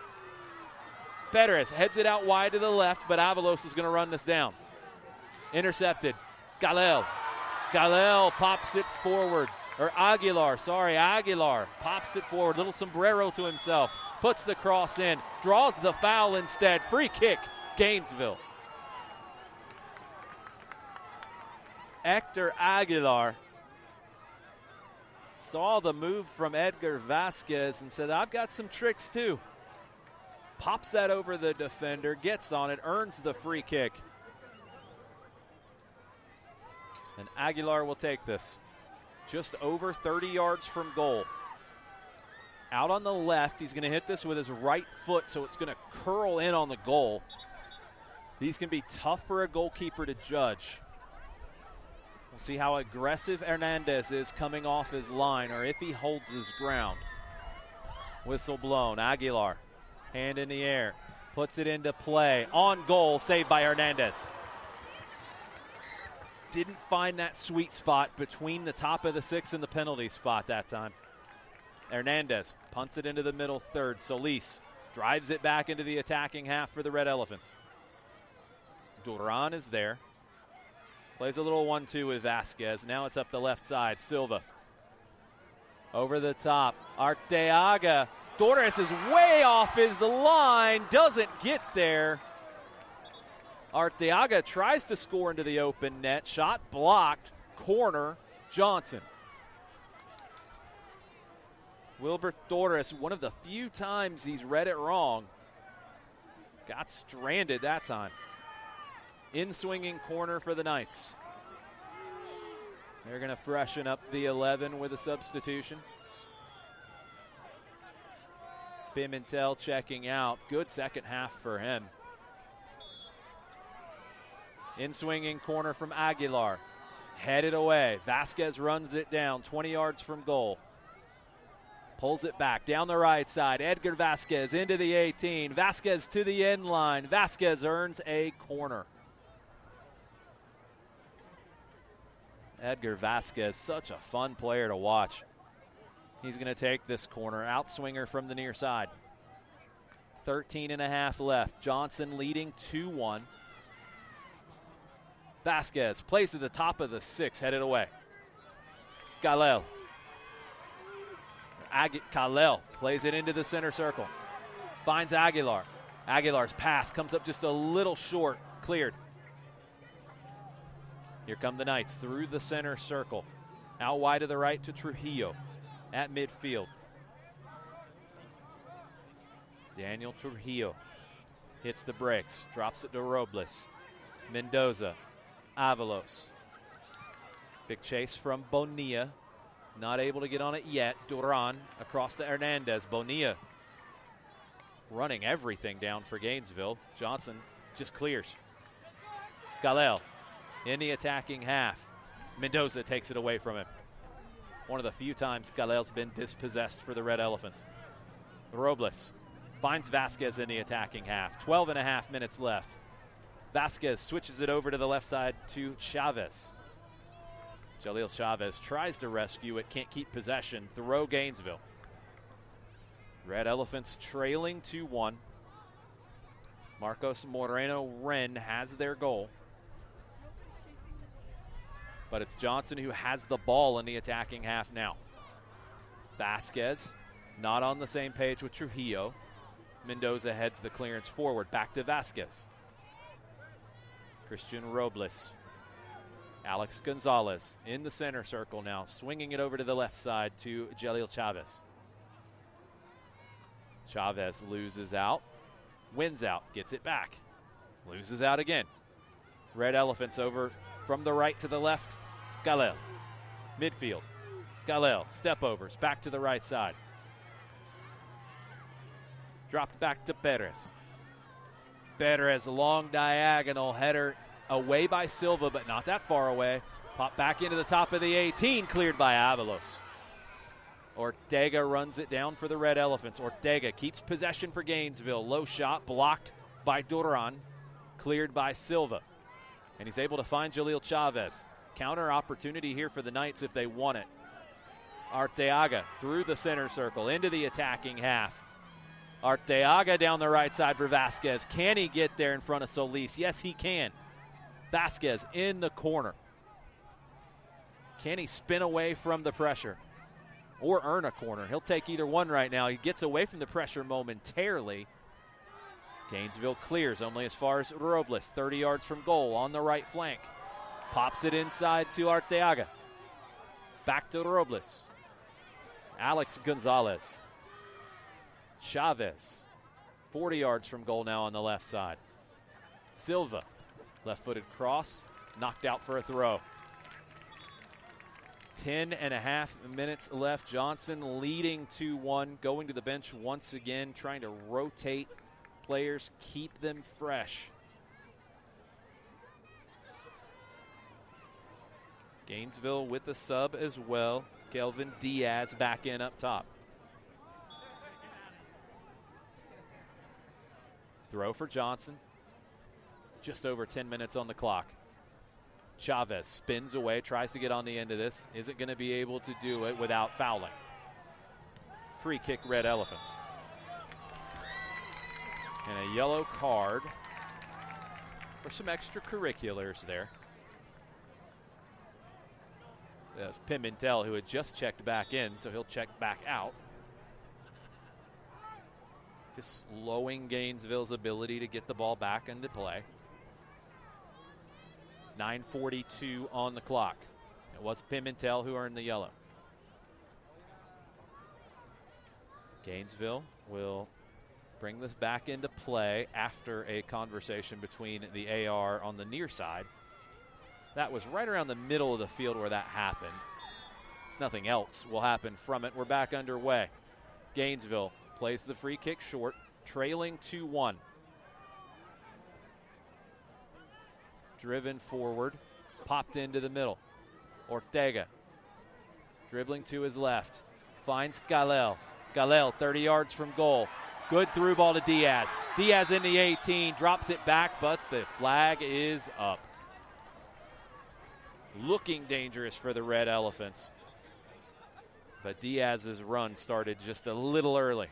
Speaker 1: Beteres heads it out wide to the left, but Avalos is going to run this down. Intercepted. Galel pops it forward. Aguilar pops it forward. Little sombrero to himself. Puts the cross in. Draws the foul instead. Free kick, Gainesville. Hector Aguilar saw the move from Edgar Vasquez and said, I've got some tricks too. Pops that over the defender, gets on it, earns the free kick. And Aguilar will take this. Just over 30 yards from goal. Out on the left, he's going to hit this with his right foot, so it's going to curl in on the goal. These can be tough for a goalkeeper to judge. We'll see how aggressive Hernandez is coming off his line, or if he holds his ground. Whistle blown. Aguilar, hand in the air, puts it into play. On goal, saved by Hernandez. Didn't find that sweet spot between the top of the six and the penalty spot that time. Hernandez punts it into the middle third. Solis drives it back into the attacking half for the Red Elephants. Duran is there. Plays a little 1-2 with Vasquez. Now it's up the left side. Silva. Over the top. Arteaga. Torres is way off his line. Doesn't get there. Arteaga tries to score into the open net. Shot blocked. Corner. Johnson. Wilbert Torres, one of the few times he's read it wrong, got stranded that time. In-swinging corner for the Knights. They're going to freshen up the 11 with a substitution. Pimentel checking out. Good second half for him. In-swinging corner from Aguilar. Headed away. Vasquez runs it down 20 yards from goal. Pulls it back down the right side. Edgar Vasquez into the 18. Vasquez to the end line. Vasquez earns a corner. Edgar Vasquez, such a fun player to watch. He's going to take this corner. Outswinger from the near side. 13.5 left. Johnson leading 2-1. Vasquez plays to the top of the six, headed away. Galel. Kalel plays it into the center circle. Finds Aguilar. Aguilar's pass comes up just a little short. Cleared. Here come the Knights through the center circle. Out wide to the right to Trujillo at midfield. Daniel Trujillo hits the brakes. Drops it to Robles. Mendoza. Avalos. Big chase from Bonilla. Not able to get on it yet. Duran across to Hernandez. Bonilla running everything down for Gainesville. Johnson just clears. Galel in the attacking half. Mendoza takes it away from him. One of the few times Galel's been dispossessed for the Red Elephants. Robles finds Vasquez in the attacking half. 12.5 minutes left. Vasquez switches it over to the left side to Chavez. Jaleel Chavez tries to rescue it, can't keep possession. Throw Gainesville. Red Elephants trailing 2-1. Marcos Moreno-Ren has their goal. But it's Johnson who has the ball in the attacking half now. Vasquez not on the same page with Trujillo. Mendoza heads the clearance forward. Back to Vasquez. Christian Robles. Alex Gonzalez in the center circle now, swinging it over to the left side to Jaleel Chavez. Chavez loses out, wins out, gets it back, loses out again. Red Elephants over from the right to the left. Galel, midfield. Galel, step overs, back to the right side. Dropped back to Perez. Perez, long diagonal header away by Silva, but not that far away. Pop back into the top of the 18, cleared by Avalos. Ortega runs it down for the Red Elephants. Ortega keeps possession for Gainesville. Low shot, blocked by Duran, cleared by Silva. And he's able to find Jaleel Chavez. Counter opportunity here for the Knights if they want it. Arteaga through the center circle into the attacking half. Arteaga down the right side for Vasquez. Can he get there in front of Solis? Yes, he can. Vasquez in the corner. Can he spin away from the pressure or earn a corner? He'll take either one right now. He gets away from the pressure momentarily. Gainesville clears only as far as Robles, 30 yards from goal on the right flank. Pops it inside to Arteaga. Back to Robles. Alex Gonzalez. Chavez, 40 yards from goal now on the left side. Silva, left-footed cross, knocked out for a throw. 10.5 minutes left. Johnson leading 2-1, going to the bench once again, trying to rotate players, keep them fresh. Gainesville with the sub as well. Kelvin Diaz back in up top. Throw for Johnson. Just over 10 minutes on the clock. Chavez spins away, tries to get on the end of this. Isn't going to be able to do it without fouling. Free kick, Red Elephants. And a yellow card for some extracurriculars there. That's Pimentel, who had just checked back in, so he'll check back out. Just slowing Gainesville's ability to get the ball back into play. 9:42 on the clock. It was Pimentel who earned the yellow. Gainesville will bring this back into play after a conversation between the AR on the near side. That was right around the middle of the field where that happened. Nothing else will happen from it. We're back underway. Gainesville plays the free kick short, trailing 2-1. Driven forward, popped into the middle. Ortega dribbling to his left, finds Galel. Galel 30 yards from goal. Good through ball to Diaz. Diaz in the 18, drops it back, but the flag is up. Looking dangerous for the Red Elephants. But Diaz's run started just a little early.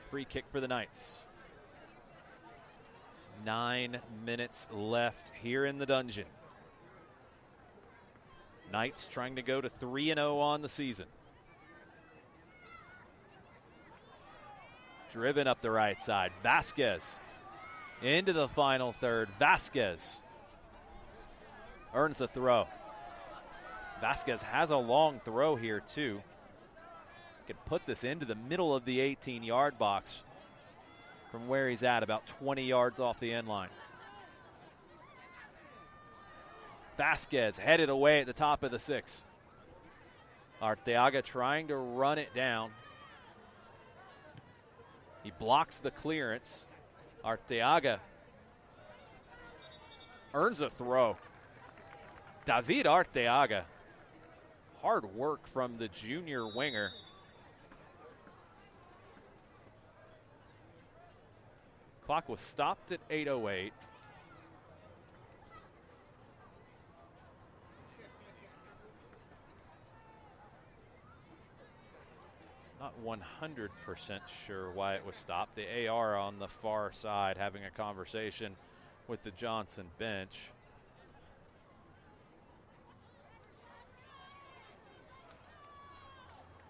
Speaker 1: Free kick for the Knights. 9 minutes left here in the dungeon. Knights trying to go to 3-0 on the season. Driven up the right side. Vasquez into the final third. Vasquez earns the throw. Vasquez has a long throw here too. Can put this into the middle of the 18-yard box from where he's at, about 20 yards off the end line. Vasquez headed away at the top of the 6. Arteaga trying to run it down. He blocks the clearance. Arteaga earns a throw. David Arteaga. Hard work from the junior winger. Clock was stopped at 8:08. Not 100% sure why it was stopped. The AR on the far side having a conversation with the Johnson bench.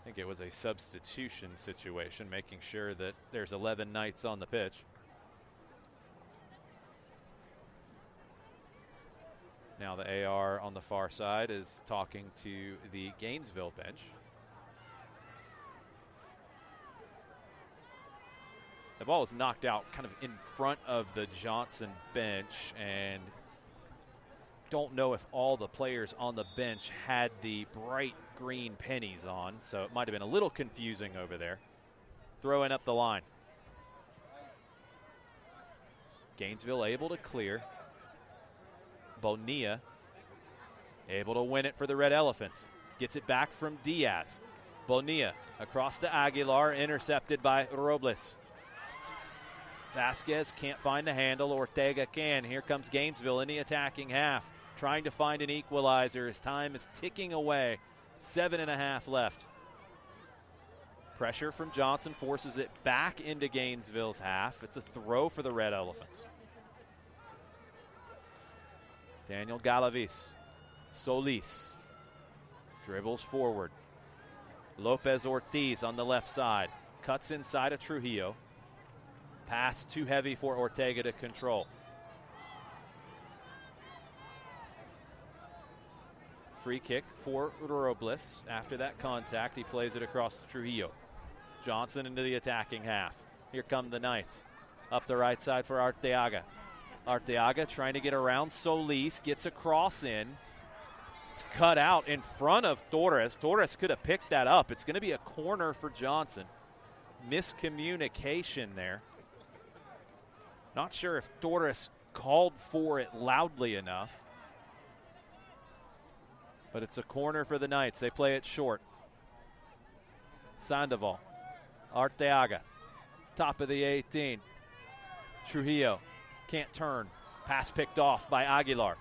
Speaker 1: I think it was a substitution situation, making sure that there's 11 Knights on the pitch. Now the AR on the far side is talking to the Gainesville bench. The ball was knocked out kind of in front of the Johnson bench, and don't know if all the players on the bench had the bright green pennies on, so it might have been a little confusing over there. Throwing up the line. Gainesville able to clear. Bonilla able to win it for the Red Elephants. Gets it back from Diaz. Bonilla across to Aguilar, intercepted by Robles. Vasquez can't find the handle. Ortega can. Here comes Gainesville in the attacking half, trying to find an equalizer as time is ticking away. 7.5 left. Pressure from Johnson forces it back into Gainesville's half. It's a throw for the Red Elephants. Daniel Galavis. Solis dribbles forward. Lopez Ortiz on the left side. Cuts inside of Trujillo. Pass too heavy for Ortega to control. Free kick for Robles. After that contact, he plays it across to Trujillo. Johnson into the attacking half. Here come the Knights. Up the right side for Arteaga. Arteaga trying to get around Solis. Gets a cross in. It's cut out in front of Torres. Torres could have picked that up. It's going to be a corner for Johnson. Miscommunication there. Not sure if Torres called for it loudly enough. But it's a corner for the Knights. They play it short. Sandoval. Arteaga. Top of the 18. Trujillo. Can't turn. Pass picked off by Aguilar.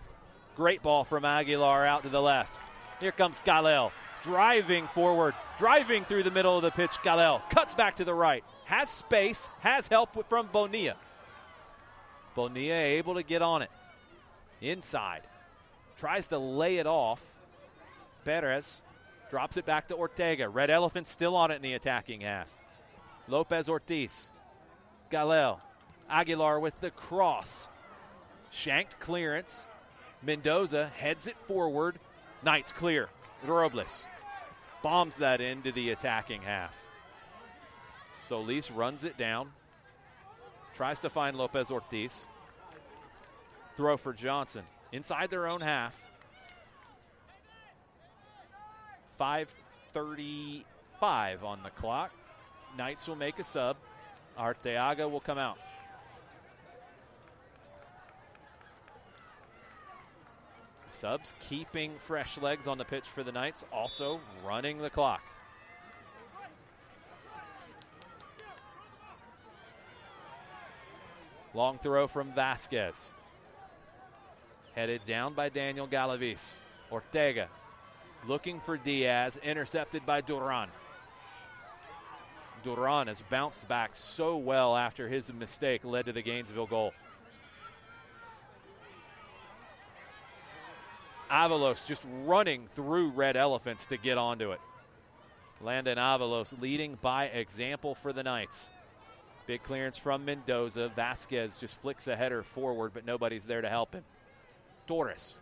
Speaker 1: Great ball from Aguilar out to the left. Here comes Galel. Driving forward. Driving through the middle of the pitch. Galel cuts back to the right. Has space. Has help from Bonilla. Bonilla able to get on it. Inside. Tries to lay it off. Perez drops it back to Ortega. Red Elephants still on it in the attacking half. Lopez Ortiz. Galel. Aguilar with the cross. Shanked clearance. Mendoza heads it forward. Knights clear. Robles bombs that into the attacking half. Solis runs it down. Tries to find Lopez Ortiz. Throw for Johnson. Inside their own half. 5:35 on the clock. Knights will make a sub. Arteaga will come out. Subs keeping fresh legs on the pitch for the Knights, also running the clock. Long throw from Vasquez. Headed down by Daniel Galavis. Ortega looking for Diaz, intercepted by Duran. Duran has bounced back so well after his mistake led to the Gainesville goal. Avalos just running through Red Elephants to get onto it. Landon Avalos leading by example for the Knights. Big clearance from Mendoza. Vasquez just flicks a header forward, but nobody's there to help him. Torres.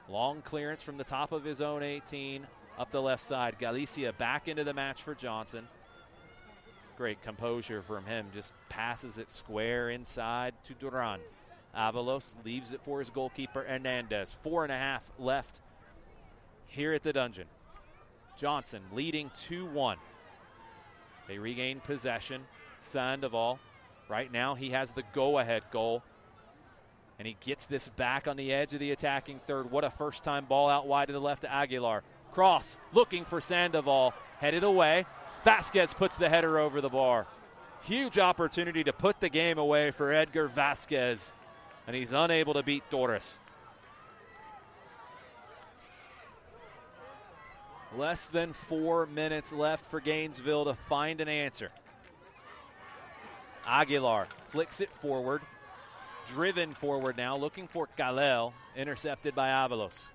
Speaker 1: Long clearance from the top of his own 18 up the left side. Galicia back into the match for Johnson. Great composure from him. Just passes it square inside to Duran. Avalos leaves it for his goalkeeper, Hernandez. 4.5 left here at the Dungeon. Johnson leading 2-1. They regain possession. Sandoval, right now he has the go-ahead goal. And he gets this back on the edge of the attacking third. What a first-time ball out wide to the left to Aguilar. Cross, looking for Sandoval. Headed away. Vasquez puts the header over the bar. Huge opportunity to put the game away for Edgar Vasquez. And he's unable to beat Torres. Less than 4 minutes left for Gainesville to find an answer. Aguilar flicks it forward. Driven forward now, looking for Galel. Intercepted by Avalos.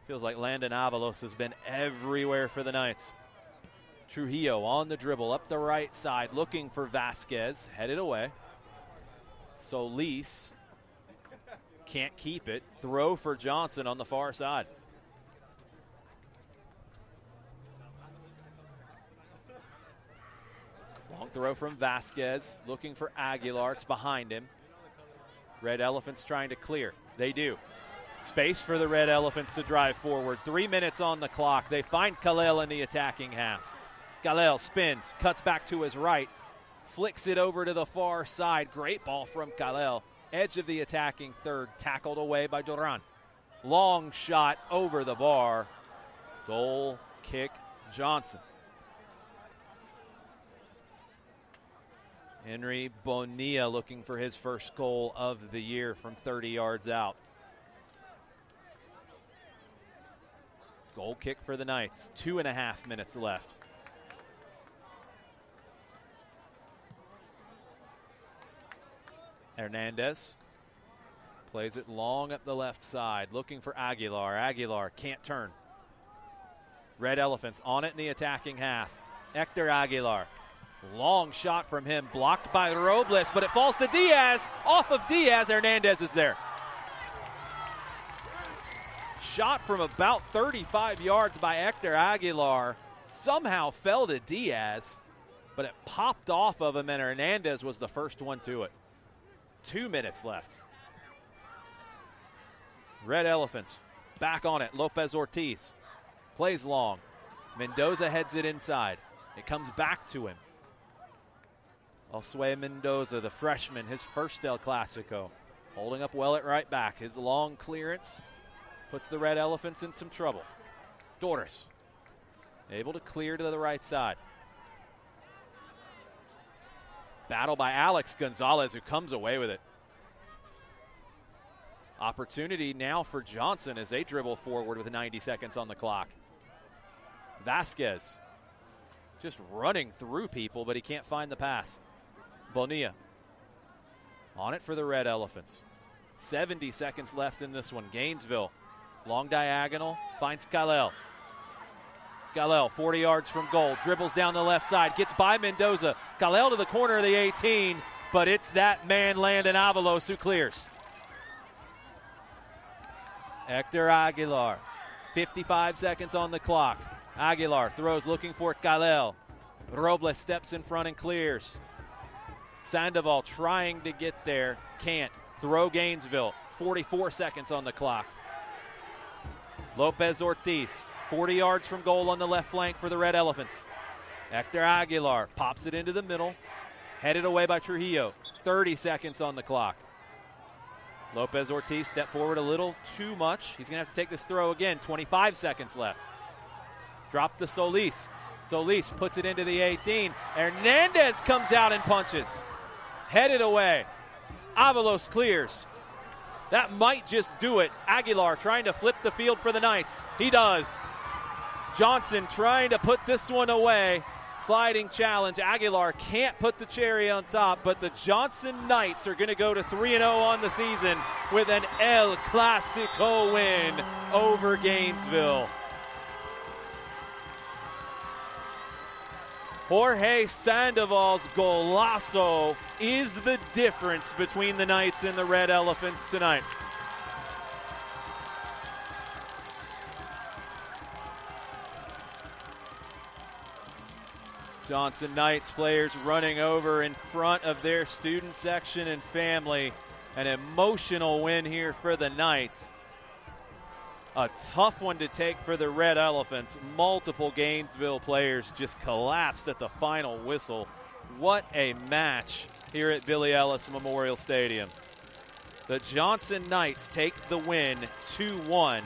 Speaker 1: Feels like Landon Avalos has been everywhere for the Knights. Trujillo on the dribble up the right side, looking for Vasquez. Headed away. Solis can't keep it. Throw for Johnson on the far side. Long throw from Vasquez, looking for Aguilar. It's behind him. Red Elephants trying to clear. They do. Space for the Red Elephants to drive forward. 3 minutes on the clock. They find Kalel in the attacking half. Kalel spins, cuts back to his right, flicks it over to the far side. Great ball from Kalel. Edge of the attacking third, tackled away by Duran. Long shot over the bar. Goal kick Johnson. Henry Bonilla looking for his first goal of the year from 30 yards out. Goal kick for the Knights. 2.5 minutes left. Hernandez plays it long up the left side, looking for Aguilar. Aguilar can't turn. Red Elephants on it in the attacking half. Hector Aguilar. Long shot from him, blocked by Robles, but it falls to Diaz. Off of Diaz, Hernandez is there. Shot from about 35 yards by Hector Aguilar. Somehow fell to Diaz, but it popped off of him, and Hernandez was the first one to it. 2 minutes left. Red Elephants back on it. Lopez Ortiz plays long. Mendoza heads it inside. It comes back to him. Josue Mendoza, the freshman, his first El Clasico, holding up well at right back. His long clearance puts the Red Elephants in some trouble. Doris able to clear to the right side. Battle by Alex Gonzalez, who comes away with it. Opportunity now for Johnson as they dribble forward with 90 seconds on the clock. Vasquez just running through people, but he can't find the pass. Bonilla on it for the Red Elephants. 70 seconds left in this one. Gainesville, long diagonal, finds Kalel. Kalel, 40 yards from goal, dribbles down the left side, gets by Mendoza. Kalel to the corner of the 18, but it's that man, Landon Avalos, who clears. Hector Aguilar, 55 seconds on the clock. Aguilar throws looking for Kalel. Robles steps in front and clears. Sandoval trying to get there, can't. Throw Gainesville, 44 seconds on the clock. Lopez Ortiz, 40 yards from goal on the left flank for the Red Elephants. Hector Aguilar pops it into the middle, headed away by Trujillo. 30 seconds on the clock. Lopez Ortiz stepped forward a little too much. He's going to have to take this throw again. 25 seconds left. Drop to Solis. Solis puts it into the 18. Hernandez comes out and punches. Headed away. Avalos clears. That might just do it. Aguilar trying to flip the field for the Knights. He does. Johnson trying to put this one away. Sliding challenge. Aguilar can't put the cherry on top, but the Johnson Knights are going to go to 3-0 on the season with an El Clasico win over Gainesville. Jorge Sandoval's golazo is the difference between the Knights and the Red Elephants tonight. Johnson Knights players running over in front of their student section and family. An emotional win here for the Knights. A tough one to take for the Red Elephants. Multiple Gainesville players just collapsed at the final whistle. What a match here at Billy Ellis Memorial Stadium. The Johnson Knights take the win 2-1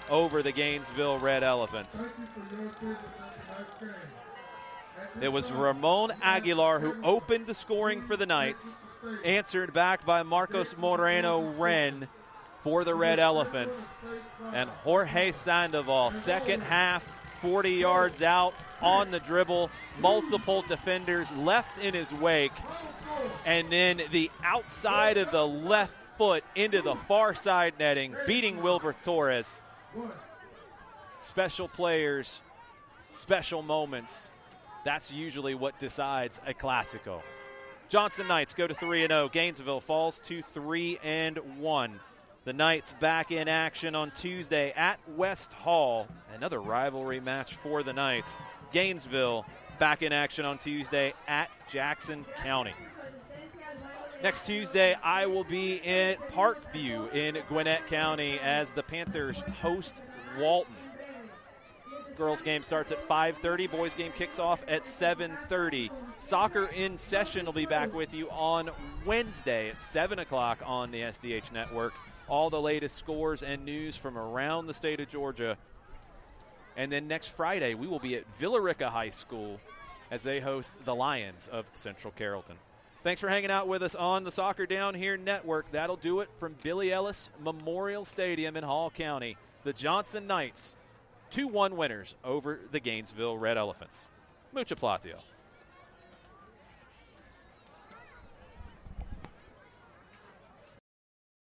Speaker 1: over the Gainesville Red Elephants. It was Ramon Aguilar who opened the scoring for the Knights, answered back by Marcos Moreno-Ren for the Red Elephants. And Jorge Sandoval, second half, 40 yards out on the dribble, multiple defenders left in his wake, and then the outside of the left foot into the far side netting, beating Wilbur Torres. Special players, special moments. That's usually what decides a Clasico. Johnson Knights go to 3-0. Gainesville falls to 3-1. The Knights back in action on Tuesday at West Hall. Another rivalry match for the Knights. Gainesville back in action on Tuesday at Jackson County. Next Tuesday, I will be in Parkview in Gwinnett County as the Panthers host Walton. Girls game starts at 5:30. Boys game kicks off at 7:30. Soccer in Session will be back with you on Wednesday at 7 o'clock on the SDH network. All the latest scores and news from around the state of Georgia. And then next Friday, we will be at Villarica High School as they host the Lions of Central Carrollton. Thanks for hanging out with us on the Soccer Down Here Network. That'll do it from Billy Ellis Memorial Stadium in Hall County. The Johnson Knights, 2-1 winners over the Gainesville Red Elephants. Mucha platio.